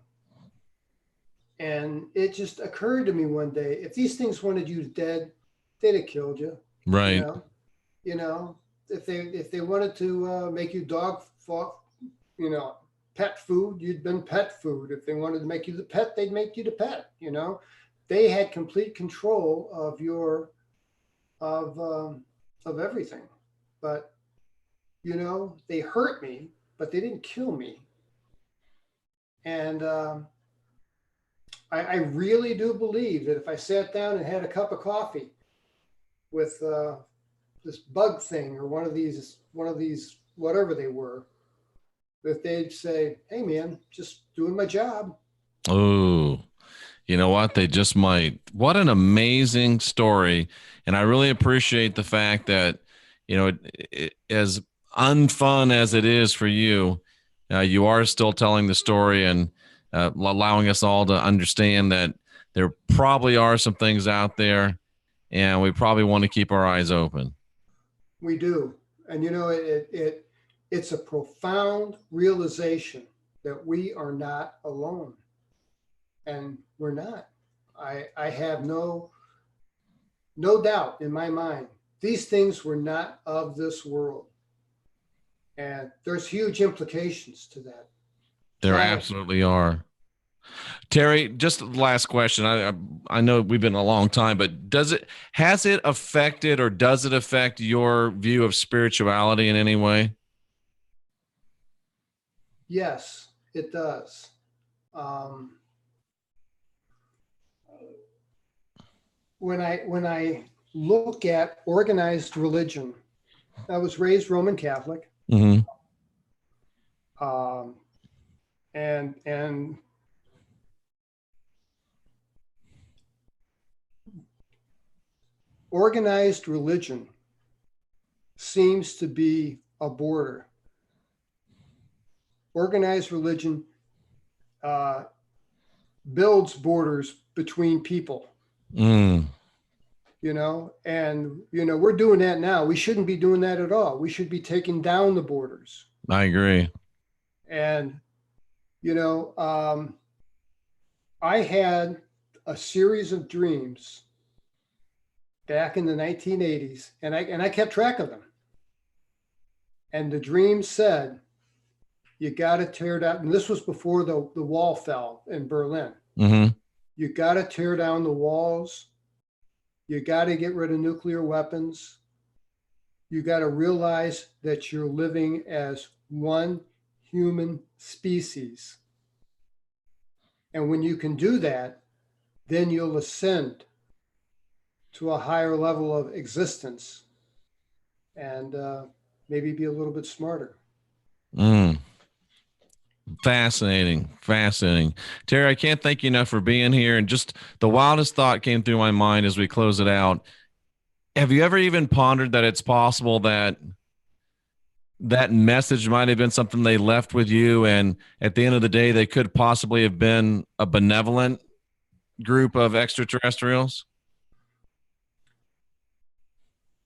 And it just occurred to me one day, if these things wanted you dead, they'd have killed you. Right. If they wanted to make you pet food, you'd been pet food. If they wanted to make you the pet, they'd make you the pet. They had complete control of everything. But they hurt me, but they didn't kill me. And I really do believe that if I sat down and had a cup of coffee with this bug thing or one of these whatever they were, that they'd say, "Hey man, just doing my job." Oh, you know what? They just might. What an amazing story. And I really appreciate the fact that, as unfun as it is for you, you are still telling the story and allowing us all to understand that there probably are some things out there and we probably want to keep our eyes open. We do. And, it's a profound realization that we are not alone. And we're not. I have no doubt in my mind. These things were not of this world. And there's huge implications to that. There absolutely are. Terry, just the last question. I know we've been a long time, but has it affected or does it affect your view of spirituality in any way? Yes, it does. When I look at organized religion, I was raised Roman Catholic. Mm-hmm. And organized religion seems to be a border. Organized religion builds borders between people. Mm. And we're doing that now. We shouldn't be doing that at all. We should be taking down the borders. I agree. And I had a series of dreams back in the 1980s, and I kept track of them. And the dream said, you got to tear down, and this was before the wall fell in Berlin. Mm-hmm. You got to tear down the walls. You got to get rid of nuclear weapons. You got to realize that you're living as one human species. And when you can do that, then you'll ascend to a higher level of existence and maybe be a little bit smarter. Fascinating. Terry, I can't thank you enough for being here. And just the wildest thought came through my mind as we close it out. Have you ever even pondered that it's possible that that message might have been something they left with you, and at the end of the day, they could possibly have been a benevolent group of extraterrestrials?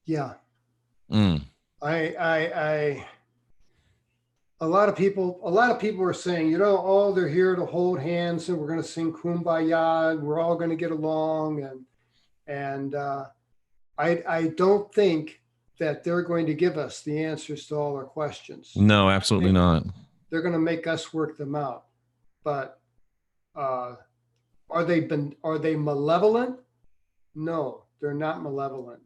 Yeah. Mm. A lot of people are saying, oh, they're here to hold hands and we're going to sing Kumbaya and we're all going to get along. And I don't think that they're going to give us the answers to all our questions. No, absolutely not. They're going to make us work them out. But are they malevolent? No, they're not malevolent.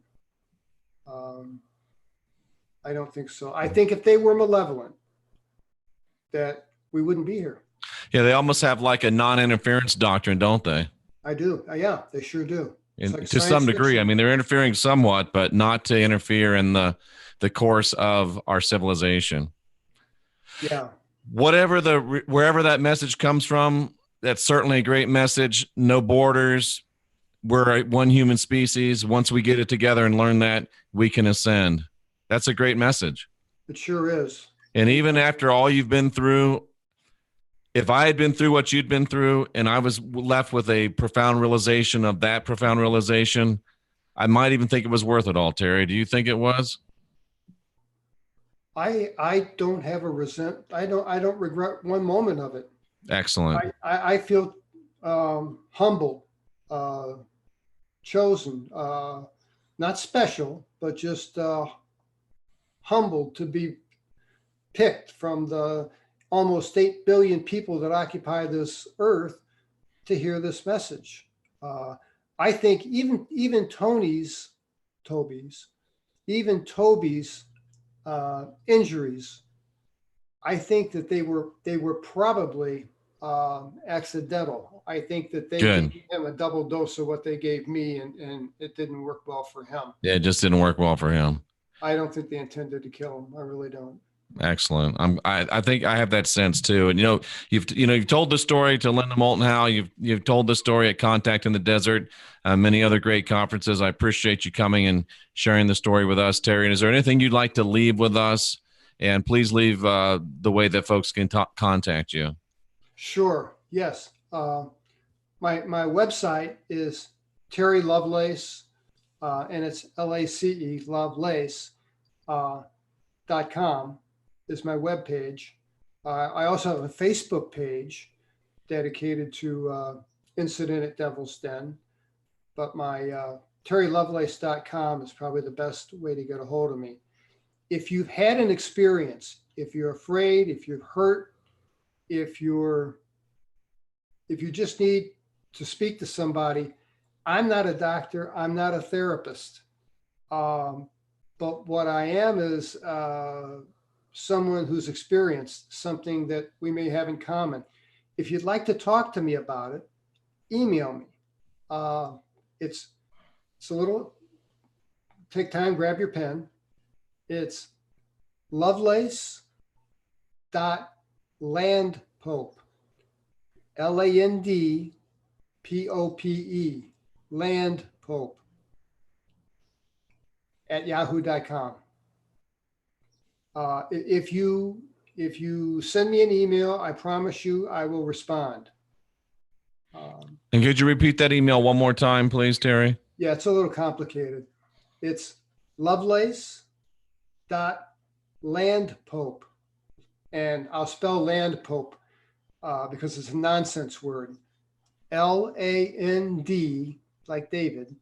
I don't think so. I think if they were malevolent, that we wouldn't be here. Yeah, they almost have like a non-interference doctrine, don't they? I do. Yeah, they sure do. Like to some degree. Fiction. I mean, they're interfering somewhat, but not to interfere in the course of our civilization. Yeah. Wherever that message comes from, that's certainly a great message. No borders. We're one human species. Once we get it together and learn that, we can ascend. That's a great message. It sure is. And even after all you've been through, if I had been through what you'd been through and I was left with a profound realization of that profound realization, I might even think it was worth it all, Terry. Do you think it was? I don't have I don't regret one moment of it. Excellent. I feel humbled, chosen, not special, but just humbled to be picked from the almost 8 billion people that occupy this earth to hear this message. I think even Toby's injuries, I think that they were probably accidental. I think that they gave him a double dose of what they gave me, and it didn't work well for him. Yeah, it just didn't work well for him. I don't think they intended to kill him. I really don't. Excellent. I think I have that sense too. And you've told the story to Linda Moulton Howe. You've told the story at Contact in the Desert, many other great conferences. I appreciate you coming and sharing the story with us, Terry. And is there anything you'd like to leave with us? And please leave the way that folks can contact you. Sure. Yes. My website is Terry Lovelace, and it's LACE Lovelace.com. is my webpage. I also have a Facebook page dedicated to Incident at Devil's Den, but my terrylovelace.com is probably the best way to get a hold of me. If you've had an experience, if you're afraid, if you're hurt, if you just need to speak to somebody, I'm not a doctor, I'm not a therapist, but what I am is someone who's experienced something that we may have in common. If you'd like to talk to me about it, email me. It's a little, take time, grab your pen. It's lovelace.landpope, LANDPOPE, landpope @yahoo.com. If you send me an email, I promise you I will respond. And could you repeat that email one more time, please, Terry? Yeah, it's a little complicated. It's Lovelace.landpope. And I'll spell landpope because it's a nonsense word. LAND, like David,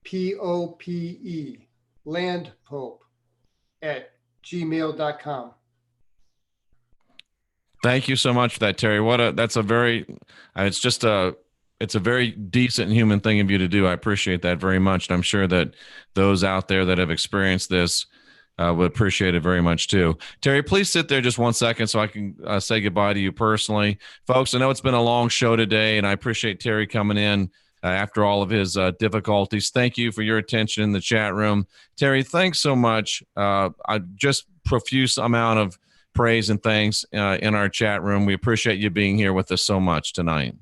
POPE, landpope at gmail.com. Thank you so much for that, Terry. It's a very decent and human thing of you to do. I appreciate that very much. And I'm sure that those out there that have experienced this would appreciate it very much too. Terry, please sit there just 1 second so I can say goodbye to you personally. Folks, I know it's been a long show today, and I appreciate Terry coming in after all of his difficulties. Thank you for your attention in the chat room. Terry, thanks so much. I just profuse amount of praise and thanks in our chat room. We appreciate you being here with us so much tonight.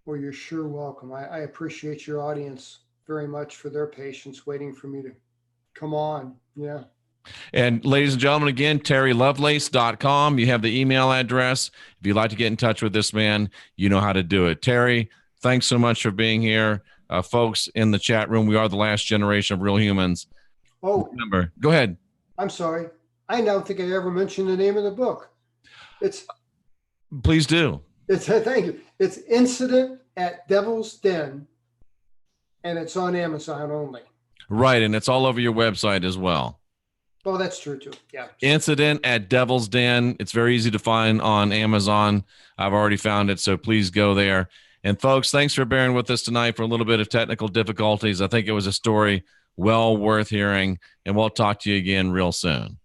Well, you're sure welcome. I appreciate your audience very much for their patience waiting for me to come on. Yeah. And ladies and gentlemen, again, terrylovelace.com. You have the email address. If you'd like to get in touch with this man, you know how to do it. Terry, thanks so much for being here. Folks in the chat room, we are the last generation of real humans. Oh, remember, go ahead. I'm sorry. I don't think I ever mentioned the name of the book. Please do. Thank you. It's Incident at Devil's Den, and it's on Amazon only. Right, and it's all over your website as well. Oh, that's true too. Yeah. Incident at Devil's Den. It's very easy to find on Amazon. I've already found it, so please go there. And folks, thanks for bearing with us tonight for a little bit of technical difficulties. I think it was a story well worth hearing, and we'll talk to you again real soon.